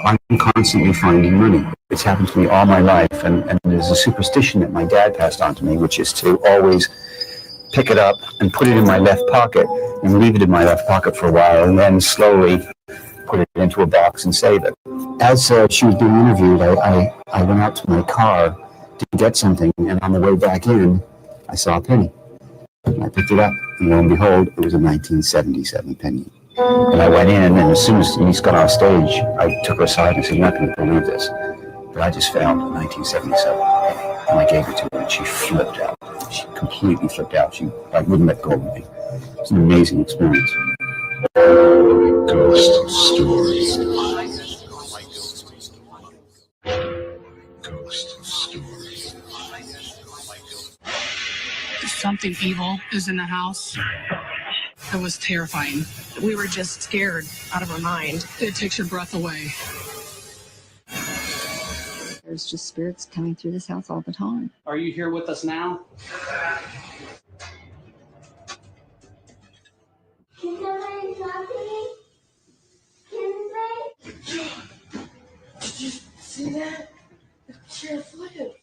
I'm constantly finding money. It's happened to me all my life, and there's a superstition that my dad passed on to me, which is to always pick it up and put it in my left pocket and leave it in my left pocket for a while and then slowly put it into a box and save it. As she was being interviewed, I went out to my car to get something, and on the way back in, I saw a penny. And I picked it up, and lo and behold, it was a 1977 penny. And I went in, and as soon as Denise got off stage, I took her aside and said, "You're not going to believe this, but I just found a 1977 penny." And I gave it to her, and she flipped out. She completely flipped out. She wouldn't let go of me. It was an amazing experience. Ghost stories. Ghost stories. Something evil is in the house. It was terrifying. We were just scared out of our mind. It takes your breath away. There's just spirits coming through this house all the time. Are you here with us now? Can somebody talk to me? Can they? Did you see that? The chair flipped.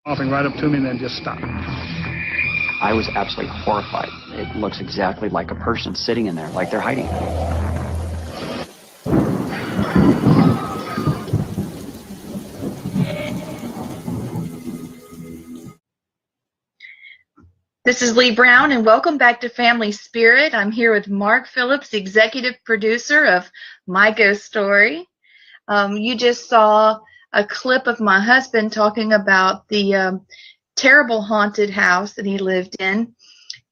Hopping right up to me and then just stopped. I was absolutely horrified. It looks exactly like a person sitting in there, like they're hiding. This is Lee Brown, and welcome back to Family Spirit. I'm here with Mark Phillips, executive producer of My Ghost Story. You just saw a clip of my husband talking about the terrible haunted house that he lived in,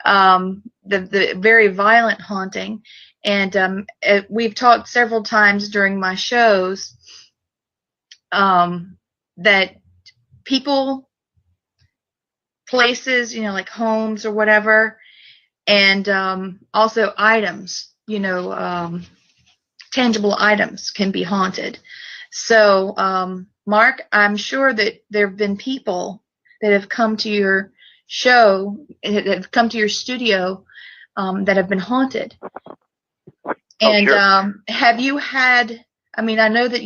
the very violent haunting. And we've talked several times during my shows that people, places, like homes or whatever, and also items, tangible items can be haunted. So, Mark, I'm sure that there have been people that have come to your show, that have come to your studio, that have been haunted. And sure. Have you had? I mean, I know that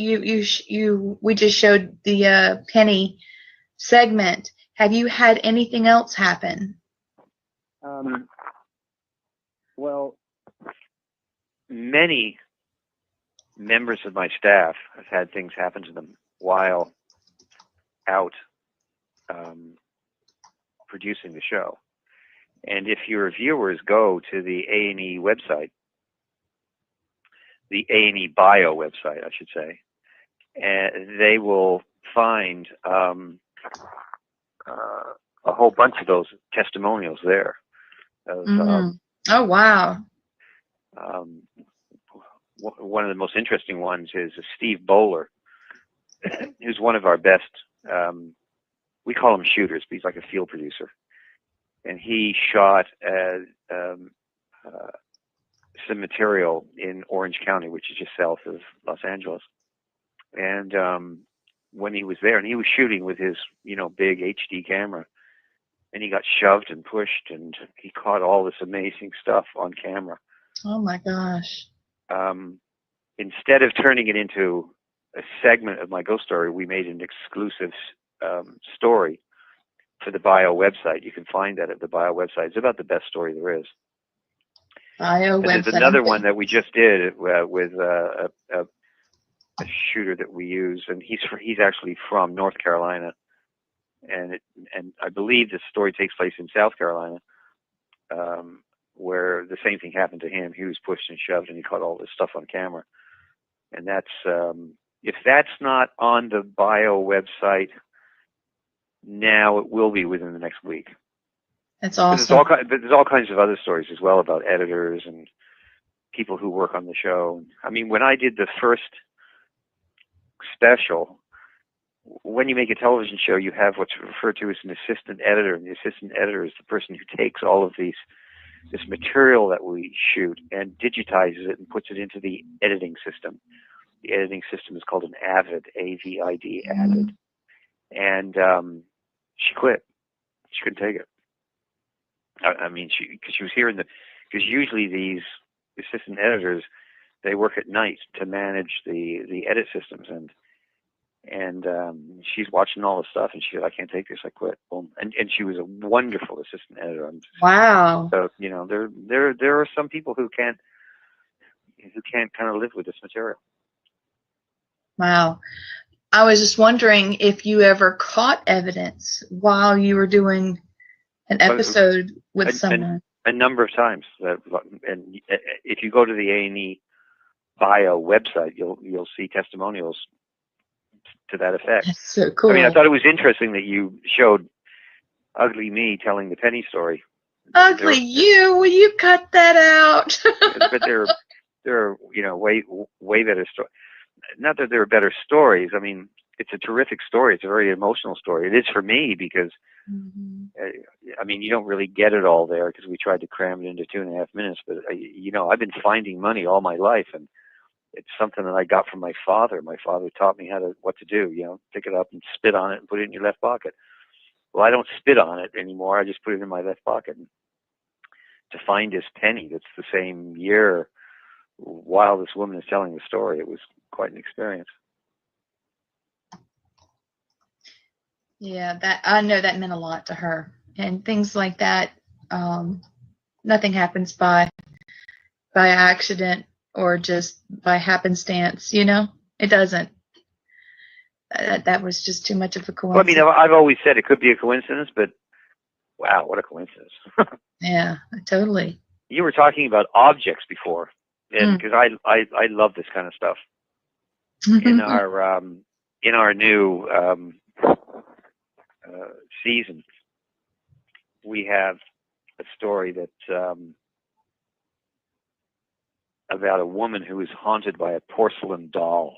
we just showed the penny segment. Have you had anything else happen? Well, many members of my staff have had things happen to them while out producing the show. And if your viewers go to the A&E website, the A&E bio website, I should say, and they will find a whole bunch of those testimonials there. Oh, wow. One of the most interesting ones is Steve Bowler, who's one of our best, we call him shooters, but he's like a field producer. And he shot some material in Orange County, which is just south of Los Angeles. And when he was there, and he was shooting with his, big HD camera, and he got shoved and pushed, and he caught all this amazing stuff on camera. Oh my gosh. instead of turning it into a segment of my ghost story, we made an exclusive story for the bio website. You can find that at the bio website. It's about the best story there is. Bio And website. there's another one that we just did with a shooter that we use, and he's actually from North Carolina, and I believe the story takes place in South Carolina, where the same thing happened to him. He was pushed and shoved, and he caught all this stuff on camera. And that's if that's not on the bio website now, it will be within the next week. That's awesome. But there's all kinds of other stories as well about editors and people who work on the show. I mean, when I did the first special, when you make a television show, you have what's referred to as an assistant editor, and the assistant editor is the person who takes all of this material that we shoot and digitizes it and puts it into the editing system. The editing system is called an AVID, A-V-I-D, AVID. And she quit. She couldn't take it. I mean, because she was here because usually these assistant editors, they work at night to manage the edit systems, and she's watching all the stuff, and she said, "I can't take this. I quit." Boom. And she was a wonderful assistant editor. Wow. So there are some people who can't kind of live with this material. Wow. I was just wondering if you ever caught evidence while you were doing an episode with someone. A number of times. And if you go to the A&E bio website, you'll see testimonials to that effect. That's so cool. I mean, I thought it was interesting that you showed Ugly Me telling the Penny story. Ugly you? Will you cut that out? But there are way better stories. Not that there are better stories. I mean, it's a terrific story. It's a very emotional story. It is for me because, I mean, you don't really get it all there because we tried to cram it into 2.5 minutes. But, I've been finding money all my life, and it's something that I got from my father. My father taught me what to do, pick it up and spit on it and put it in your left pocket. Well, I don't spit on it anymore. I just put it in my left pocket. And to find this penny that's the same year while this woman is telling the story, it was quite an experience. Yeah, that I know that meant a lot to her, and things like that. Nothing happens by accident or just by happenstance. It doesn't. That was just too much of a coincidence. Well, I mean, I've always said it could be a coincidence, but wow, what a coincidence! Yeah, totally. You were talking about objects before, and because I love this kind of stuff. In our new season, we have a story that's about a woman who is haunted by a porcelain doll,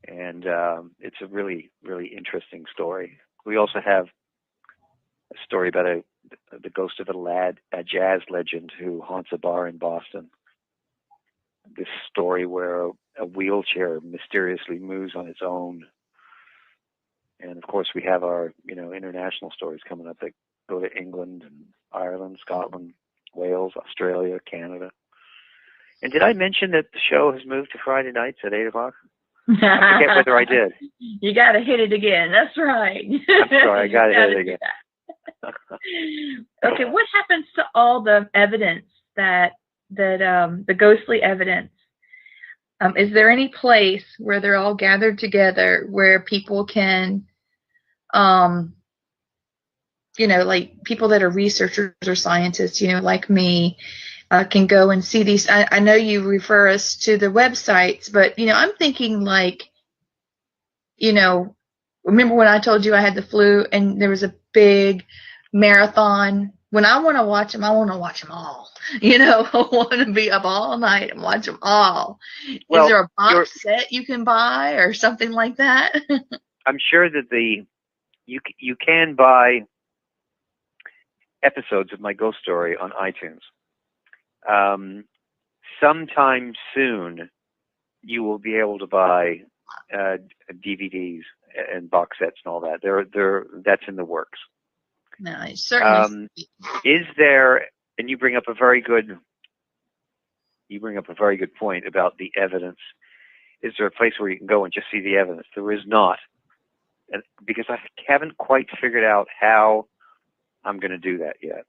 and it's a really, really interesting story. We also have a story about the ghost of a jazz legend who haunts a bar in Boston. This story where a wheelchair mysteriously moves on its own. And of course we have our, international stories coming up that go to England and Ireland, Scotland, Wales, Australia, Canada. And did I mention that the show has moved to Friday nights at 8 o'clock? I forget whether I did. You got to hit it again. That's right. I'm sorry, I got to hit it again. Okay, what happens to all the evidence that the ghostly evidence? Is there any place where they're all gathered together where people can, like people that are researchers or scientists, like me, can go and see these? I know you refer us to the websites, but, I'm thinking like, remember when I told you I had the flu and there was a big marathon? When I want to watch them, I want to watch them all. I want to be up all night and watch them all. Well, is there a box set you can buy or something like that? I'm sure that you can buy episodes of my ghost story on iTunes. Sometime soon, you will be able to buy DVDs and box sets and all that. That's in the works. No, certainly. Is there? And you bring up a very good you bring up a very good point about the evidence. Is there a place where you can go and just see the evidence? There is not, and because I haven't quite figured out how I'm going to do that yet.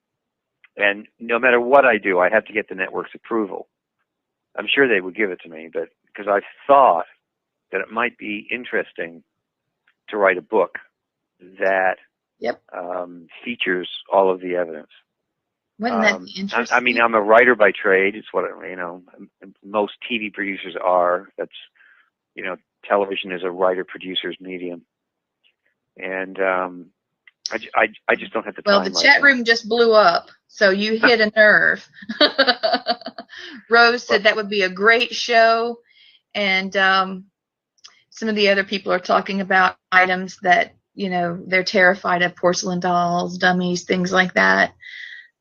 And no matter what I do, I have to get the network's approval. I'm sure they would give it to me, but because I thought that it might be interesting to write a book that features all of the evidence. Wouldn't that be interesting? I mean, I'm a writer by trade. It's what, you know, most TV producers are. That's, you know, television is a writer-producer's medium. And I just don't have the time. Well, the chat room just blew up, so you hit a nerve. Rose said that would be a great show, and some of the other people are talking about items that, you know, they're terrified of: porcelain dolls, dummies, things like that.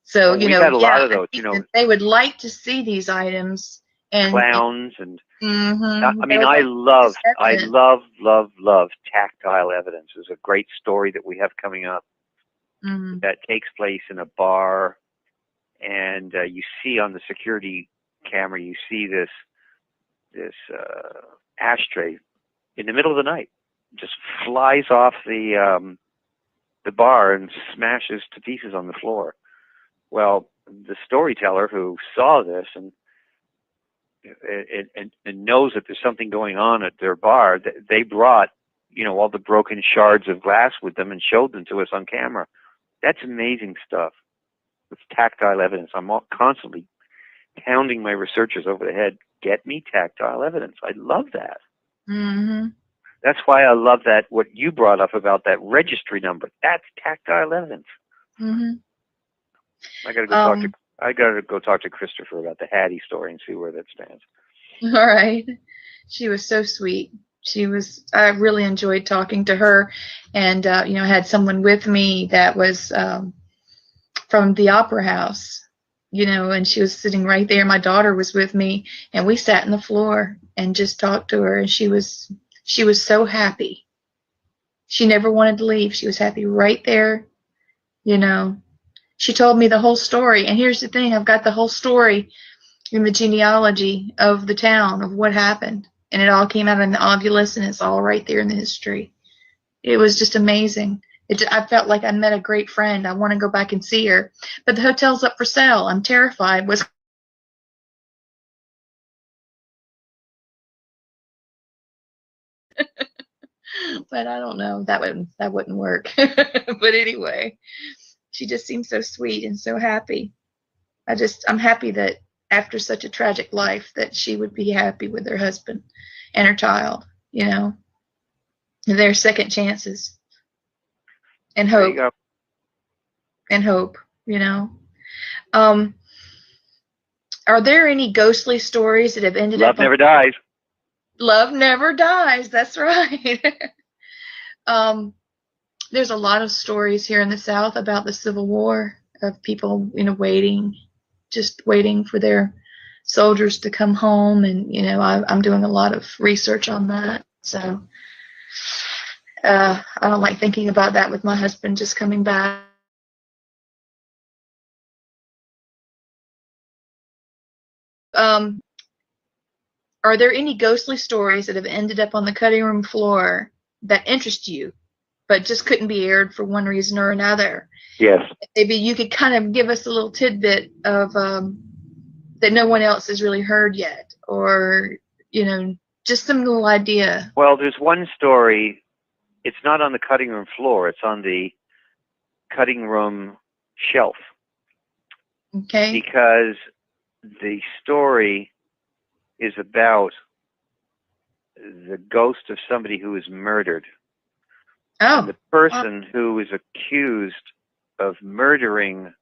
So, you know, had a lot of those, you know, they would like to see these items and clowns and. Mm-hmm. I mean, I love tactile evidence. There's a great story that we have coming up that takes place in a bar, and you see on the security camera, you see this ashtray in the middle of the night, just flies off the bar and smashes to pieces on the floor. Well, the storyteller who saw this and knows that there's something going on at their bar, they brought, you know, all the broken shards of glass with them and showed them to us on camera. That's amazing stuff. It's tactile evidence. I'm constantly pounding my researchers over the head. Get me tactile evidence. I love that. Mm-hmm. That's why I love that, what you brought up about that registry number. That's tactile evidence. Mm-hmm. I gotta go talk to Christopher about the Hattie story and see where that stands. All right. She was so sweet. I really enjoyed talking to her, and you know, I had someone with me that was from the Opera House, you know, and she was sitting right there. My daughter was with me, and we sat on the floor and just talked to her, and she was so happy. She never wanted to leave. She was happy right there, you know. She told me the whole story, and here's the thing: I've got the whole story in the genealogy of the town of what happened, and it all came out in the Obulus, and it's all right there in the history. It was just amazing. I felt like I met a great friend. I want to go back and see her, but the hotel's up for sale. I'm terrified. But I don't know. That wouldn't work. But anyway, she just seemed so sweet and so happy. I'm happy that after such a tragic life that she would be happy with her husband and her child, you know, and their second chances and hope. There you go. And hope, you know. Are there any ghostly stories that have ended up? Love never dies. Love never dies. That's right. There's a lot of stories here in the South about the Civil War, of people, you know, just waiting for their soldiers to come home. And, you know, I'm doing a lot of research on that. So I don't like thinking about that with my husband just coming back. Are there any ghostly stories that have ended up on the cutting room floor that interest you, but just couldn't be aired for one reason or another? Yes. Maybe you could kind of give us a little tidbit of that no one else has really heard yet, or, you know, just some little idea. Well, there's one story. It's not on the cutting room floor. It's on the cutting room shelf. Okay. Because the story is about the ghost of somebody who was murdered. Oh. And the person who is accused of murdering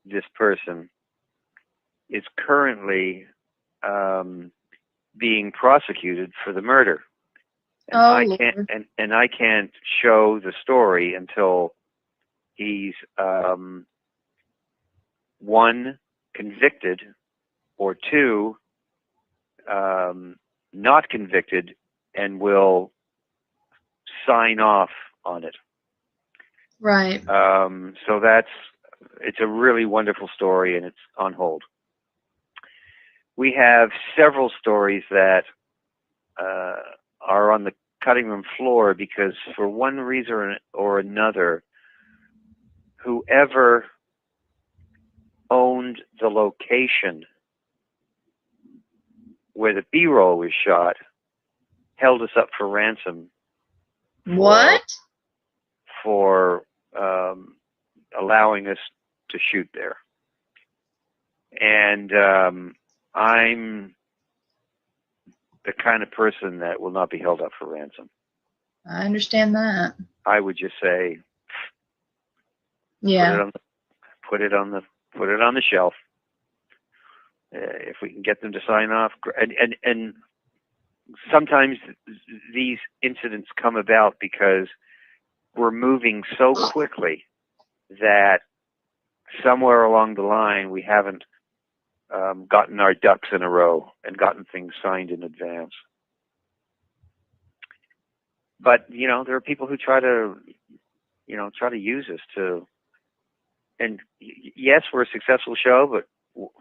this person is currently being prosecuted for the murder. And I can't show the story until he's one, convicted, or two, not convicted and will sign off on it. Right. So it's a really wonderful story, and it's on hold. we have several stories that are on the cutting room floor because for one reason or another, whoever owned the location where the B-roll was shot held us up for ransom. What? For allowing us to shoot there. And I'm the kind of person that will not be held up for ransom. I understand that. I would just say, yeah, put it on the shelf. If we can get them to sign off, and sometimes these incidents come about because we're moving so quickly that somewhere along the line we haven't gotten our ducks in a row and gotten things signed in advance. But there are people who try to use us to. And yes, we're a successful show, but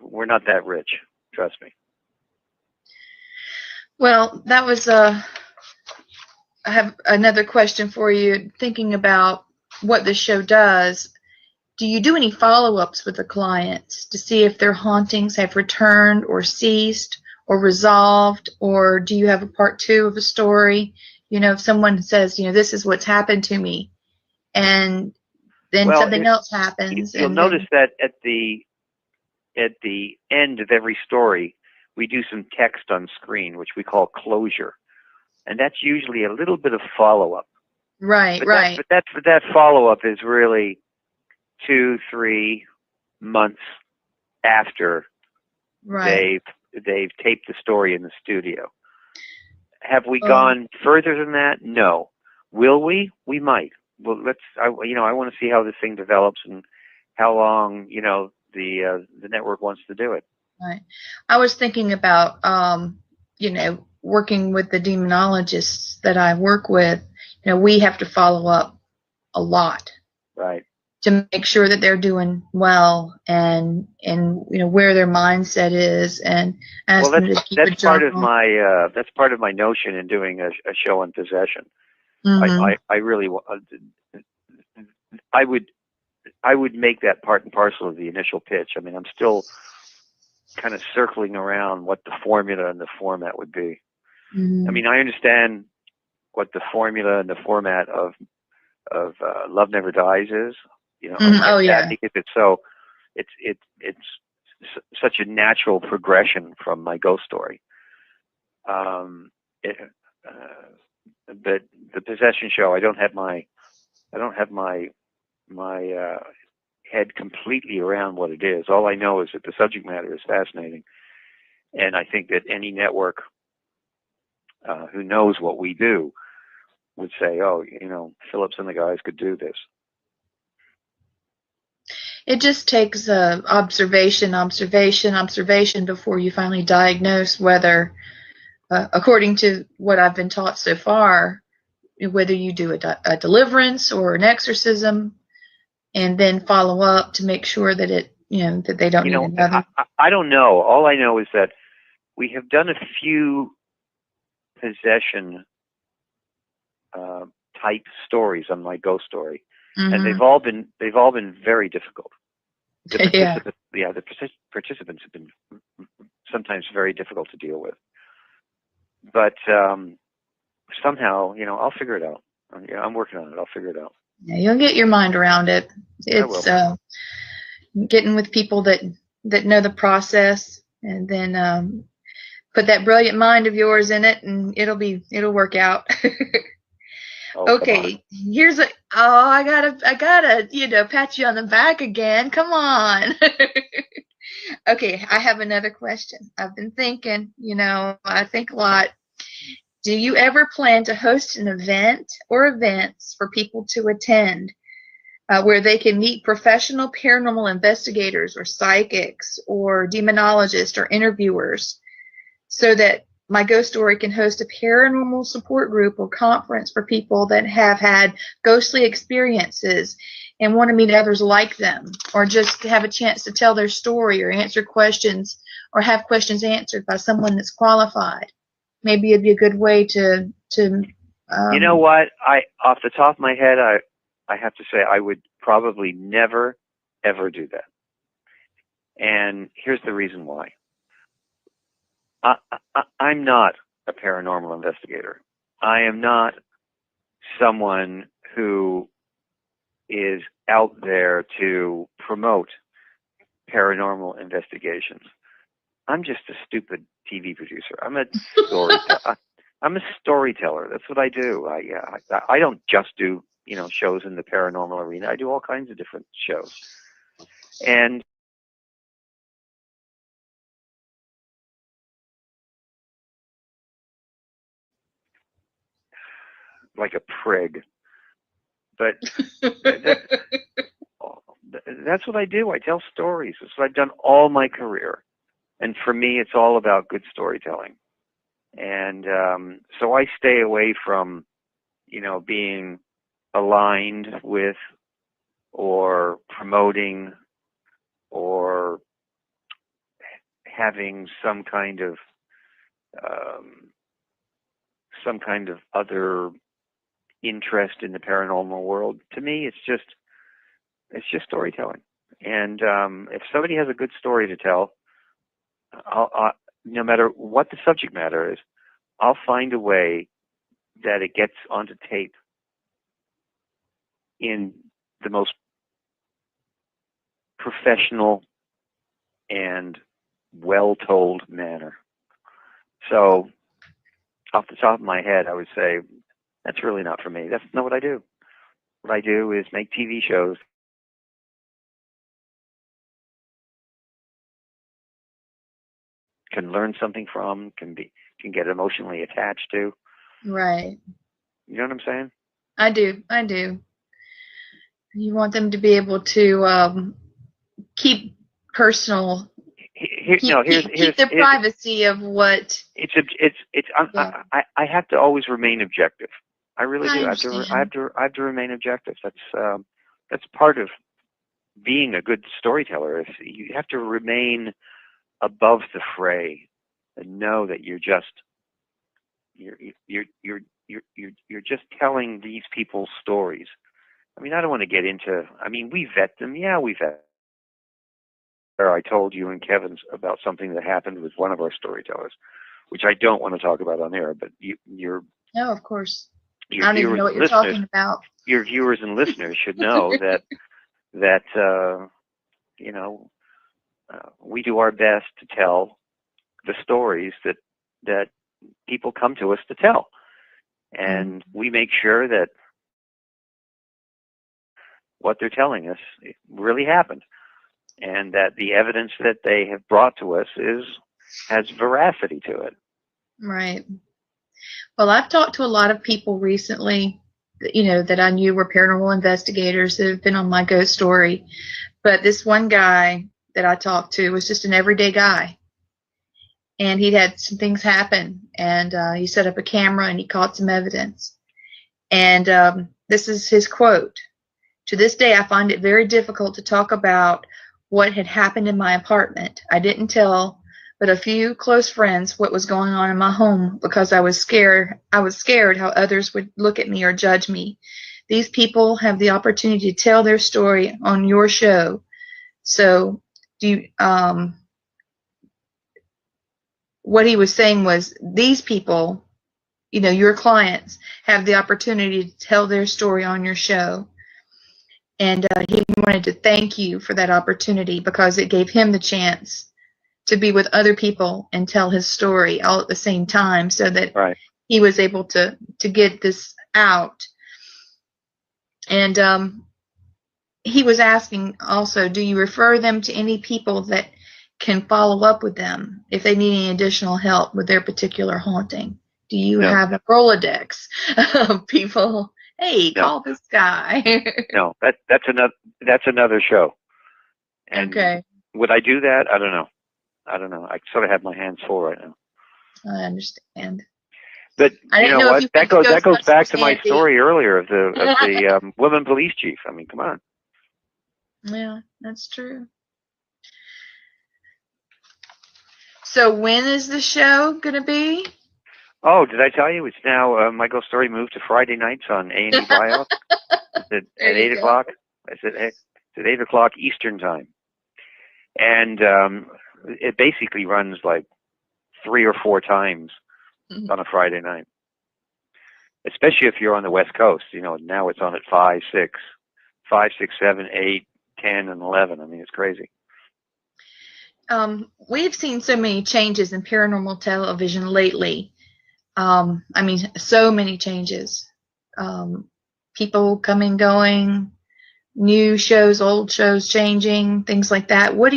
we're not that rich. Trust me. Well, that was I have another question for you. Thinking about what the show does, do you do any follow-ups with the clients to see if their hauntings have returned or ceased or resolved, or do you have a part 2 of a story? If someone says, this is what's happened to me, and then something else happens. You'll notice that at the end of every story, we do some text on screen, which we call closure, and that's usually a little bit of follow-up. Right. But that follow-up is really 2-3 months after they've taped the story in the studio. Have we gone further than that? No. Will we? We might. Well, I want to see how this thing develops and how long the network wants to do it. Right. I was thinking about working with the demonologists that I work with. We have to follow up a lot. Right. To make sure that they're doing well and where their mindset is, and ask them to keep that's part of my notion in doing a show on possession. Mm-hmm. I really I would make that part and parcel of the initial pitch. I mean, I'm still kind of circling around what the formula and the format would be. Mm-hmm. I mean, I understand what the formula and the format of Love Never Dies is. Because it's such a natural progression from my ghost story. But the possession show, I don't have my head completely around what it is. All I know is that the subject matter is fascinating, and I think that any network who knows what we do would say, "Oh, Phillips and the guys could do this." It just takes observation before you finally diagnose whether, according to what I've been taught so far, whether you do a deliverance or an exorcism, and then follow up to make sure that that they don't need another. I don't know. All I know is that we have done a few possession type stories on my ghost story. Mm-hmm. And they've all been very difficult. The participants have been sometimes very difficult to deal with. But somehow, I'll figure it out. I'm working on it. I'll figure it out. Yeah, you'll get your mind around it. It's getting with people that know the process, and then put that brilliant mind of yours in it, and it'll work out. Okay, here's I gotta pat you on the back again. Come on. Okay, I have another question. I've been thinking, I think a lot. Do you ever plan to host an event or events for people to attend where they can meet professional paranormal investigators or psychics or demonologists or interviewers, so that my ghost story can host a paranormal support group or conference for people that have had ghostly experiences and want to meet others like them, or just have a chance to tell their story or answer questions or have questions answered by someone that's qualified. Maybe it'd be a good way to you know what? Off the top of my head, I have to say I would probably never, ever do that. And here's the reason why. I'm not a paranormal investigator. I am not someone who is out there to promote paranormal investigations. I'm just a stupid TV producer. I'm a storyteller. I'm a storyteller. That's what I do. I don't just do shows in the paranormal arena. I do all kinds of different shows. And like a prig. But that's what I do. I tell stories. That's what I've done all my career. And for me, it's all about good storytelling. And so I stay away from, being aligned with or promoting or having some kind of other interest in the paranormal world. To me, it's just storytelling. And if somebody has a good story to tell, no matter what the subject matter is, I'll find a way that it gets onto tape in the most professional and well-told manner. So, off the top of my head, I would say, that's really not for me. That's not what I do. What I do is make TV shows can learn something from, can get emotionally attached to. Right. You know what I'm saying? I do. You want them to be able to keep personal. Keep the privacy of what. I have to always remain objective. I really do. I have to remain objective. That's part of being a good storyteller. You have to remain above the fray and know that you're just telling these people's stories. I mean, I don't want to get into. I mean, we vet them. Yeah, we vet. I told you and Kevin's about something that happened with one of our storytellers, which I don't want to talk about on air. But you're. No, of course. I don't even know what you're talking about. Your viewers and listeners should know that we do our best to tell the stories that people come to us to tell, and we make sure that what they're telling us really happened, and that the evidence that they have brought to us has veracity to it. Right. Well, I've talked to a lot of people recently, that I knew were paranormal investigators that have been on my ghost story. But this one guy that I talked to was just an everyday guy. And he'd had some things happen. And he set up a camera and he caught some evidence. And this is his quote. To this day, I find it very difficult to talk about what had happened in my apartment. I didn't tell but a few close friends what was going on in my home because I was scared. I was scared how others would look at me or judge me. These people have the opportunity to tell their story on your show. So what he was saying was these people, your clients, have the opportunity to tell their story on your show. And he wanted to thank you for that opportunity because it gave him the chance to be with other people and tell his story all at the same time, so that he was able to get this out. And he was asking also, do you refer them to any people that can follow up with them if they need any additional help with their particular haunting? Do you have a Rolodex of people? Hey, call this guy. No, that's another show. And okay. Would I do that? I don't know. I sort of have my hands full right now. I understand. But you know what? That goes back to my story earlier of the woman police chief. I mean, come on. Yeah, that's true. So when is the show gonna be? Oh, did I tell you? It's now my ghost story moved to Friday nights on A&E Bio at There you 8 go. o'clock. It's at 8 o'clock Eastern time, and it basically runs like 3 or 4 times on a Friday night. Especially if you're on the West Coast, now it's on at 5, 6, 7, 8, 10, and 11. I mean, it's crazy. We've seen so many changes in paranormal television lately. I mean, so many changes. People coming, going, new shows, old shows changing, things like that. What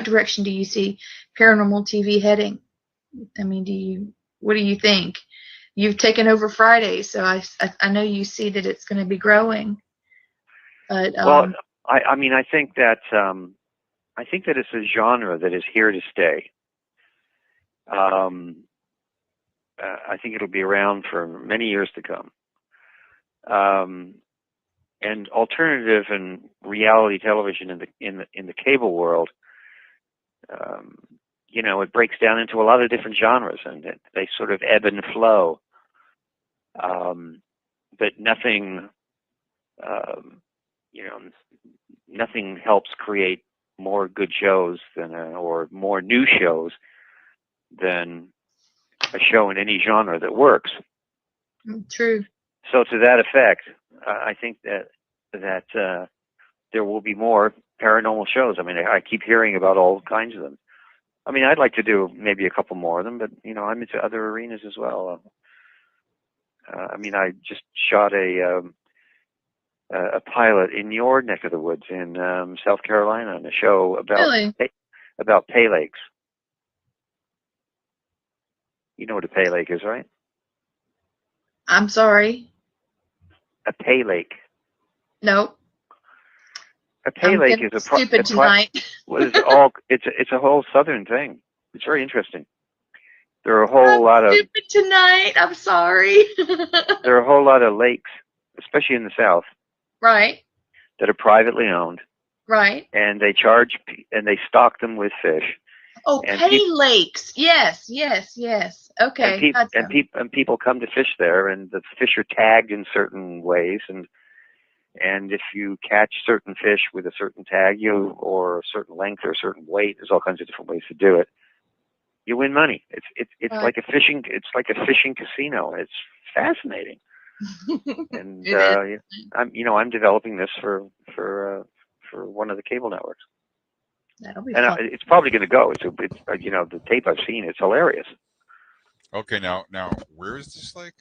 direction do you see paranormal TV heading? I mean, what do you think? You've taken over Friday, so I know you see that it's going to be growing. But well, I mean, I think that it's a genre that is here to stay. I think it'll be around for many years to come. And alternative and reality television in the cable world, it breaks down into a lot of different genres, and they sort of ebb and flow. But nothing, nothing helps create more good shows or more new shows than a show in any genre that works. True. So to that effect, I think that there will be more paranormal shows. I mean, I keep hearing about all kinds of them. I mean, I'd like to do maybe a couple more of them, but I'm into other arenas as well. I mean, I just shot a pilot in your neck of the woods in South Carolina, on a show about pay lakes. You know what a pay lake is, right? I'm sorry. A pay lake. No. A pay lake is stupid tonight. It's a whole southern thing. It's very interesting. There are a whole lot of stupid tonight. I'm sorry. There are a whole lot of lakes, especially in the South, right, that are privately owned. Right. And they charge and they stock them with fish. Oh, pay lakes. Yes. Okay. And people come to fish there, and the fish are tagged in certain ways, and if you catch certain fish with a certain tag, or a certain length or a certain weight, there's all kinds of different ways to do it. You win money. It's like a fishing casino. It's fascinating. And I'm developing this for one of the cable networks. That'll be fun. It's probably going to go. It's the tape I've seen. It's hilarious. Okay, now where is this lake?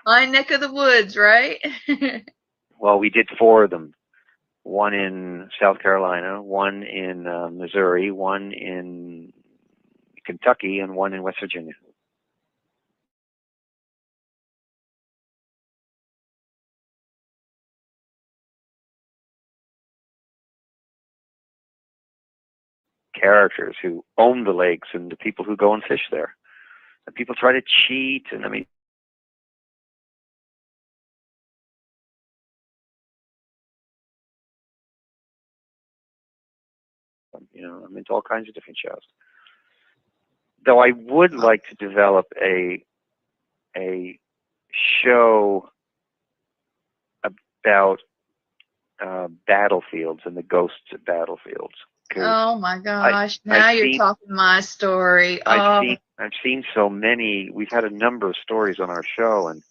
My neck of the woods, right? Well, we did 4 of them. One in South Carolina, one in Missouri, one in Kentucky, and one in West Virginia. Characters who own the lakes and the people who go and fish there. And people try to cheat, and I mean, I'm into all kinds of different shows. Though I would like to develop a show about battlefields and the ghosts at battlefiels. Oh my gosh! Now you're talking my story. I've seen so many. We've had a number of stories on our show, and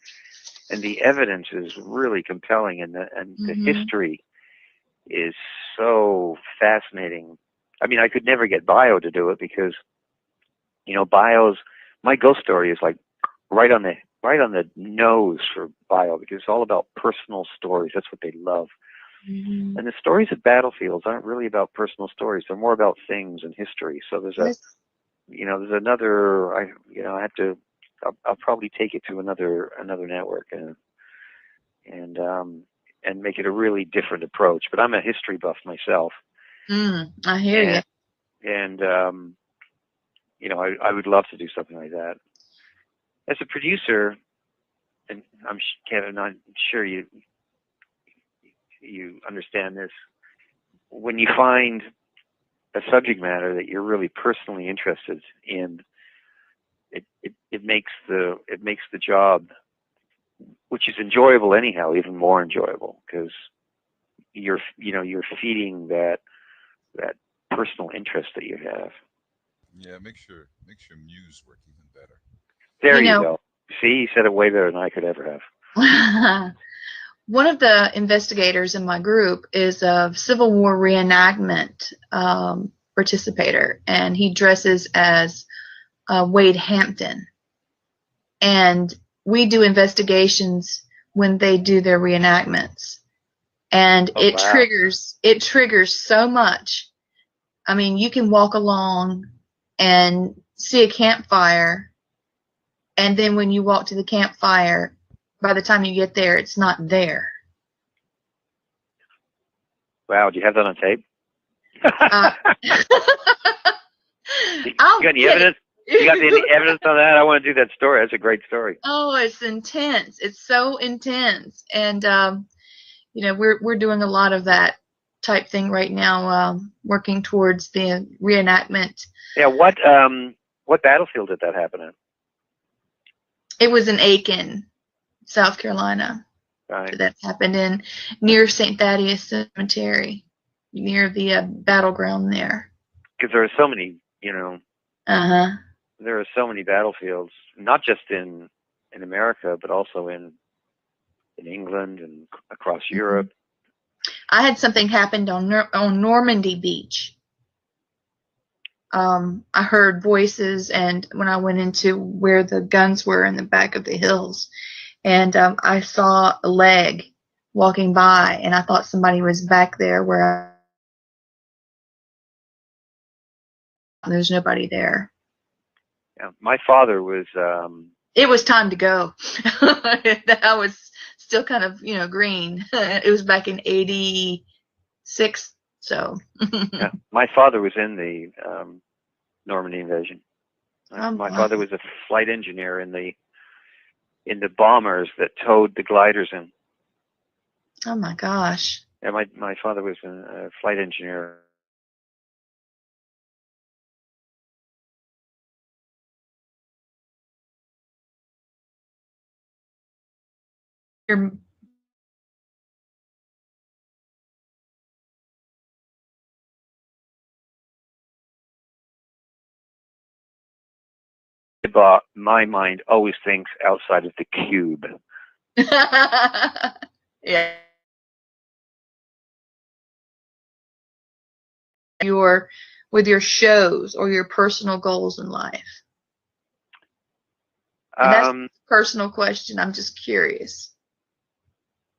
the evidence is really compelling, and the history is so fascinating. I mean, I could never get Bio to do it because, my ghost story is like right on the nose for Bio, because it's all about personal stories. That's what they love. Mm-hmm. And the stories at battlefields aren't really about personal stories. They're more about things and history. So there's another. I'll probably take it to another network and make it a really different approach. But I'm a history buff myself. I hear you. And I would love to do something like that. As a producer, and Kevin, I'm sure you understand this. When you find a subject matter that you're really personally interested in, it makes the job, which is enjoyable anyhow, even more enjoyable, because you're feeding that personal interest that you have. Yeah, makes your muse work even better. There you go. See, you said it way better than I could ever have. One of the investigators in my group is a Civil War reenactment participator, and he dresses as Wade Hampton. And we do investigations when they do their reenactments, and it triggers so much. I mean, you can walk along and see a campfire, and then when you walk to the campfire, by the time you get there, it's not there. Wow, do you have that on tape? You got any evidence? You got any evidence on that? I want to do that story. That's a great story. Oh, it's intense. It's so intense, and we're doing a lot of that type thing right now, working towards the reenactment. Yeah. What battlefield did that happen at? It was in Aiken, South Carolina. Right. That happened near St. Thaddeus Cemetery, near the battleground there. Because there are so many, Uh-huh. there are so many battlefields, not just in America, but also in England and across Europe. I had something happen on Normandy Beach. I heard voices, and when I went into where the guns were in the back of the hills, and I saw a leg walking by, and I thought somebody was back there where there's nobody there. Yeah, my father was. It was time to go. I was still kind of, green. It was back in '86, so. Yeah, my father was in the Normandy invasion. My father was a flight engineer in the bombers that towed the gliders in. Oh my gosh. Yeah, my father was a flight engineer. My mind always thinks outside of the cube. Yeah. With your shows or your personal goals in life? And that's a personal question. I'm just curious.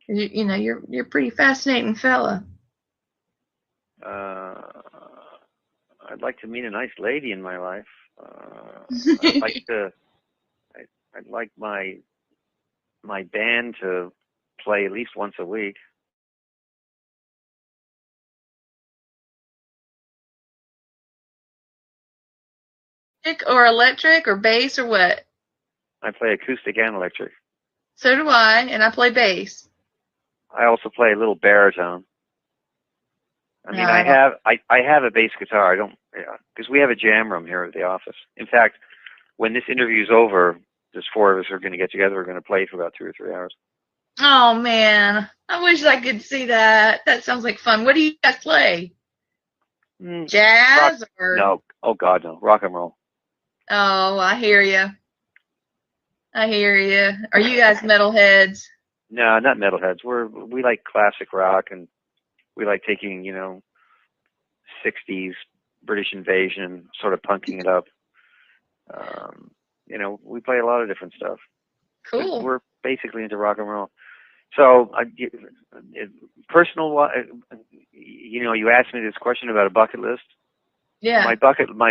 You're a pretty fascinating fella. I'd like to meet a nice lady in my life. I'd like my band to play at least once a week. Or electric or bass or what? I play acoustic and electric. So do I, and I play bass. I also play a little baritone. I mean, I have a bass guitar. I don't, because we have a jam room here at the office. In fact, when this interview's over, there's 4 of us who are going to get together. We're going to play for about 2 or 3 hours. Oh man, I wish I could see that. That sounds like fun. What do you guys play? Jazz or no? Oh God, no! Rock and roll. Oh, I hear you. I hear you. Are you guys metalheads? No, not metalheads. We like classic rock, and we like taking 60s British invasion, sort of punking it up. We play a lot of different stuff. Cool. We're basically into rock and roll. So, personal, you asked me this question about a bucket list. Yeah. My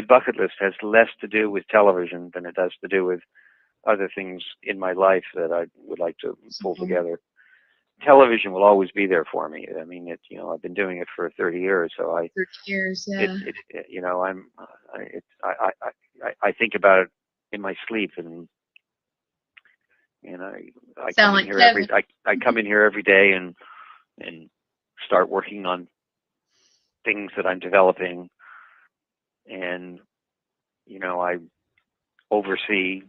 bucket list has less to do with television than it does to do with other things in my life that I would like to pull together. Television will always be there for me. I mean, I've been doing it for 30 years, so 30 years, yeah. I think about it in my sleep, and I come in here I come in here every day and start working on things that I'm developing. and you know, I oversee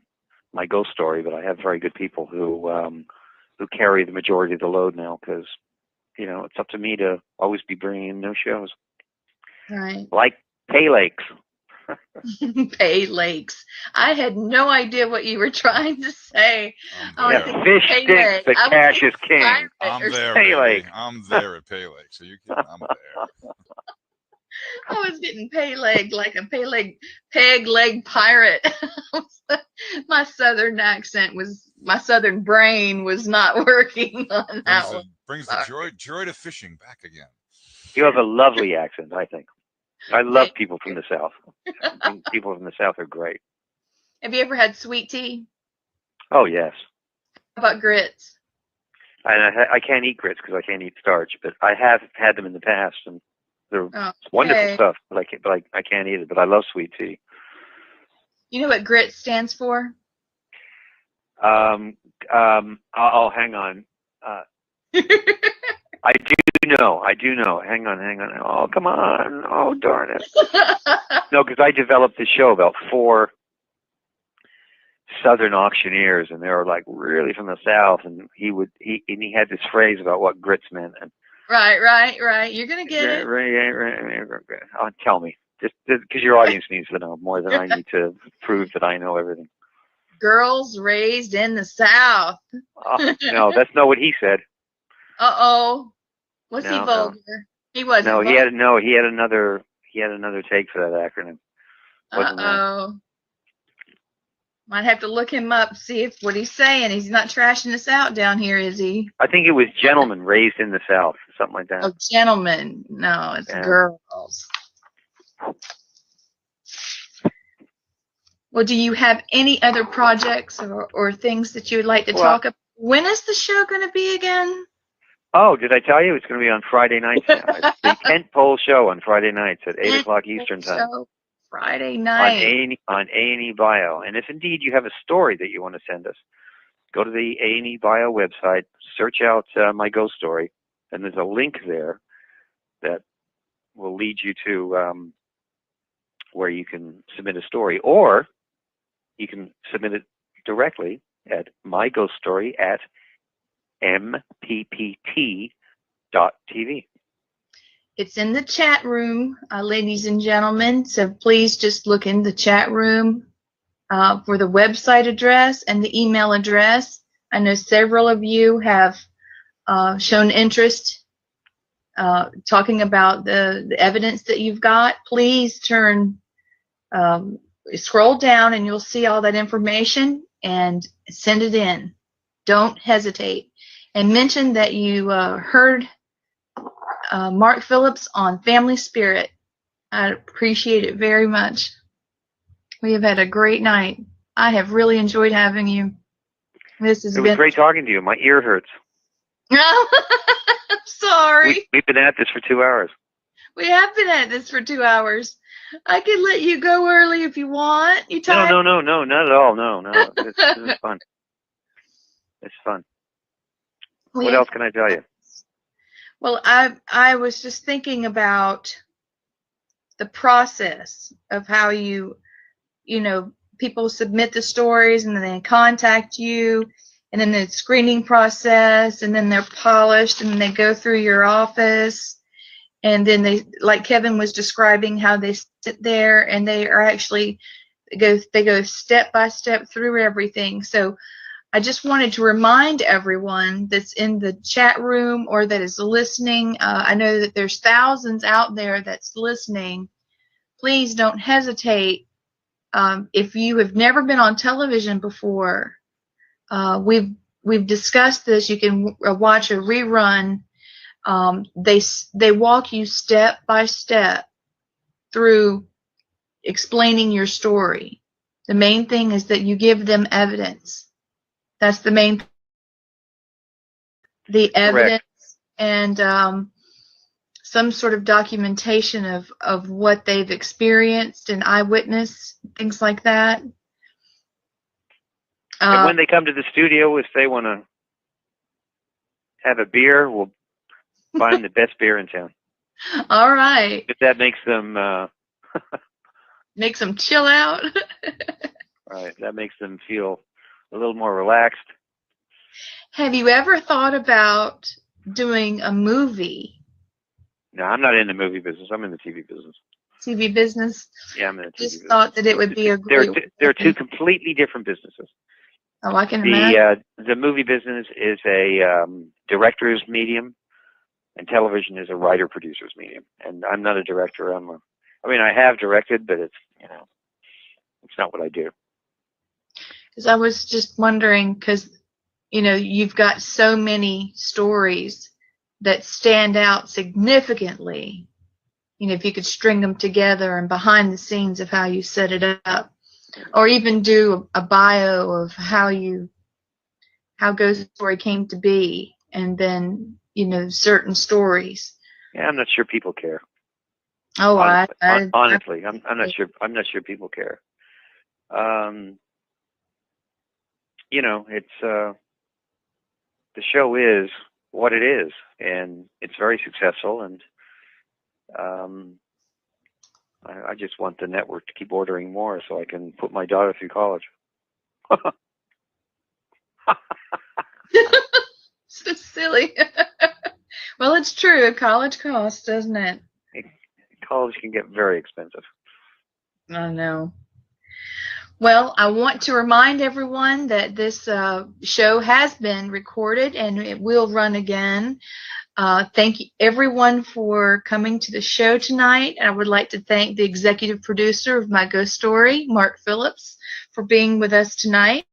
my ghost story, but I have very good people who carry the majority of the load now, because you know, it's up to me to always be bringing in new shows. Right. Like Pay Lakes. Pay Lakes. I had no idea what you were trying to say. I was there. thinking Fish Pay stinks, Lake. the I was cash thinking is king. pirate I'm or there, Pay baby. Lake. I'm there at Pay Lake. So you kidding? I'm there. I was getting Pay Leg, like a Pay Leg, peg leg pirate. My southern accent was, my southern brain was not working on that one. Brings the joy to fishing back again. You have a lovely accent, I think. I love people from the South. I think people from the South are great. Have you ever had sweet tea? Oh, yes. How about grits? And I can't eat grits because I can't eat starch, but I have had them in the past, and they're wonderful stuff. But I can't eat it. But I love sweet tea. You know what grit stands for? Hang on. I do know. Hang on. Oh, come on. Oh, darn it. No, because I developed the show about 4 Southern auctioneers, and they were like really from the South, and he had this phrase about what grits meant. And Right. You're gonna get it. Right. Oh, tell me, just because your audience needs to know more than I need to prove that I know everything. Girls raised in the South. Oh, no, that's not what he said. Uh-oh. Was he vulgar? No. He wasn't. No, he had another take for that acronym. Uh-oh. Might have to look him up, see if what he's saying. He's not trashing us out down here, is he? I think it was gentlemen raised in the South, something like that. Oh, gentlemen. No, it's girls. Well, do you have any other projects or things that you would like to talk about? When is the show going to be again? Oh, did I tell you? It's going to be on Friday nights now. It's the tentpole show on Friday nights at 8 o'clock Eastern Time. Friday night. On A&E Bio. And if indeed you have a story that you want to send us, go to the A&E Bio website, search out my ghost story, and there's a link there that will lead you to where you can submit a story. Or you can submit it directly at myghoststory@mppt.tv. It's in the chat room, ladies and gentlemen. So please just look in the chat room for the website address and the email address. I know several of you have shown interest talking about the evidence that you've got. Please scroll down and you'll see all that information and send it in. Don't hesitate. And mention that you heard Mark Phillips on Family Spirit. I appreciate it very much. We have had a great night. I have really enjoyed having you. It was great talking to you. My ear hurts. I'm sorry. We've been at this for 2 hours. We have been at this for 2 hours. I could let you go early if you want. You tired? No, not at all. No. This is fun. It's fun. What else can I tell you? Well, I was just thinking about the process of how you know, people submit the stories and then they contact you, and then the screening process, and then they're polished and they go through your office, and then they, like Kevin was describing, how they sit there and they are actually they go step by step through everything. So I just wanted to remind everyone that's in the chat room or that is listening. I know that there's thousands out there that's listening. Please don't hesitate. If you have never been on television before, we've discussed this. You can watch a rerun. They walk you step by step through explaining your story. The main thing is that you give them evidence. That's the main thing. The evidence. Correct. And some sort of documentation of what they've experienced, an eyewitness, things like that. And when they come to the studio, if they want to have a beer, we'll buy them the best beer in town. All right. If that makes them Makes them chill out. Right. That makes them feel a little more relaxed. Have you ever thought about doing a movie? No, I'm not in the movie business. I'm in the TV business. TV business? Yeah, I'm in the TV Just business. thought that it would be a great. They're two completely different businesses. Oh, I can imagine. The movie business is a director's medium, and television is a writer-producer's medium. And I'm not a director. I have directed, but it's not what I do. Because I was just wondering, because you've got so many stories that stand out significantly. If you could string them together and behind the scenes of how you set it up, or even do a bio of how Ghost Story came to be, and then certain stories. Yeah, I'm not sure people care. Oh, honestly, I'm not sure. I'm not sure people care. It's the show is what it is, and it's very successful. And I just want the network to keep ordering more, so I can put my daughter through college. So silly. Well, it's true. College costs, doesn't it? College can get very expensive. I know. Well, I want to remind everyone that this show has been recorded and it will run again. Thank you, everyone, for coming to the show tonight. I would like to thank the executive producer of My Ghost Story, Mark Phillips, for being with us tonight.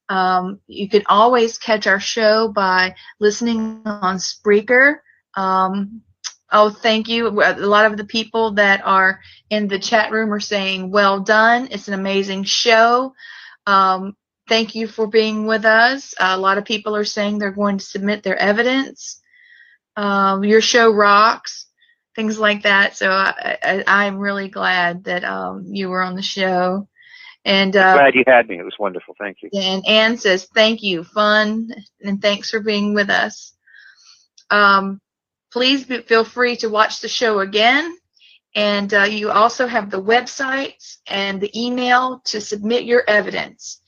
You can always catch our show by listening on Spreaker. Thank you. A lot of the people that are in the chat room are saying, well done. It's an amazing show. Thank you for being with us. A lot of people are saying they're going to submit their evidence. Your show rocks, things like that. So I'm really glad that you were on the show. And I'm glad you had me. It was wonderful. Thank you. And Ann says, thank you, fun, and thanks for being with us. Please feel free to watch the show again. And you also have the websites and the email to submit your evidence.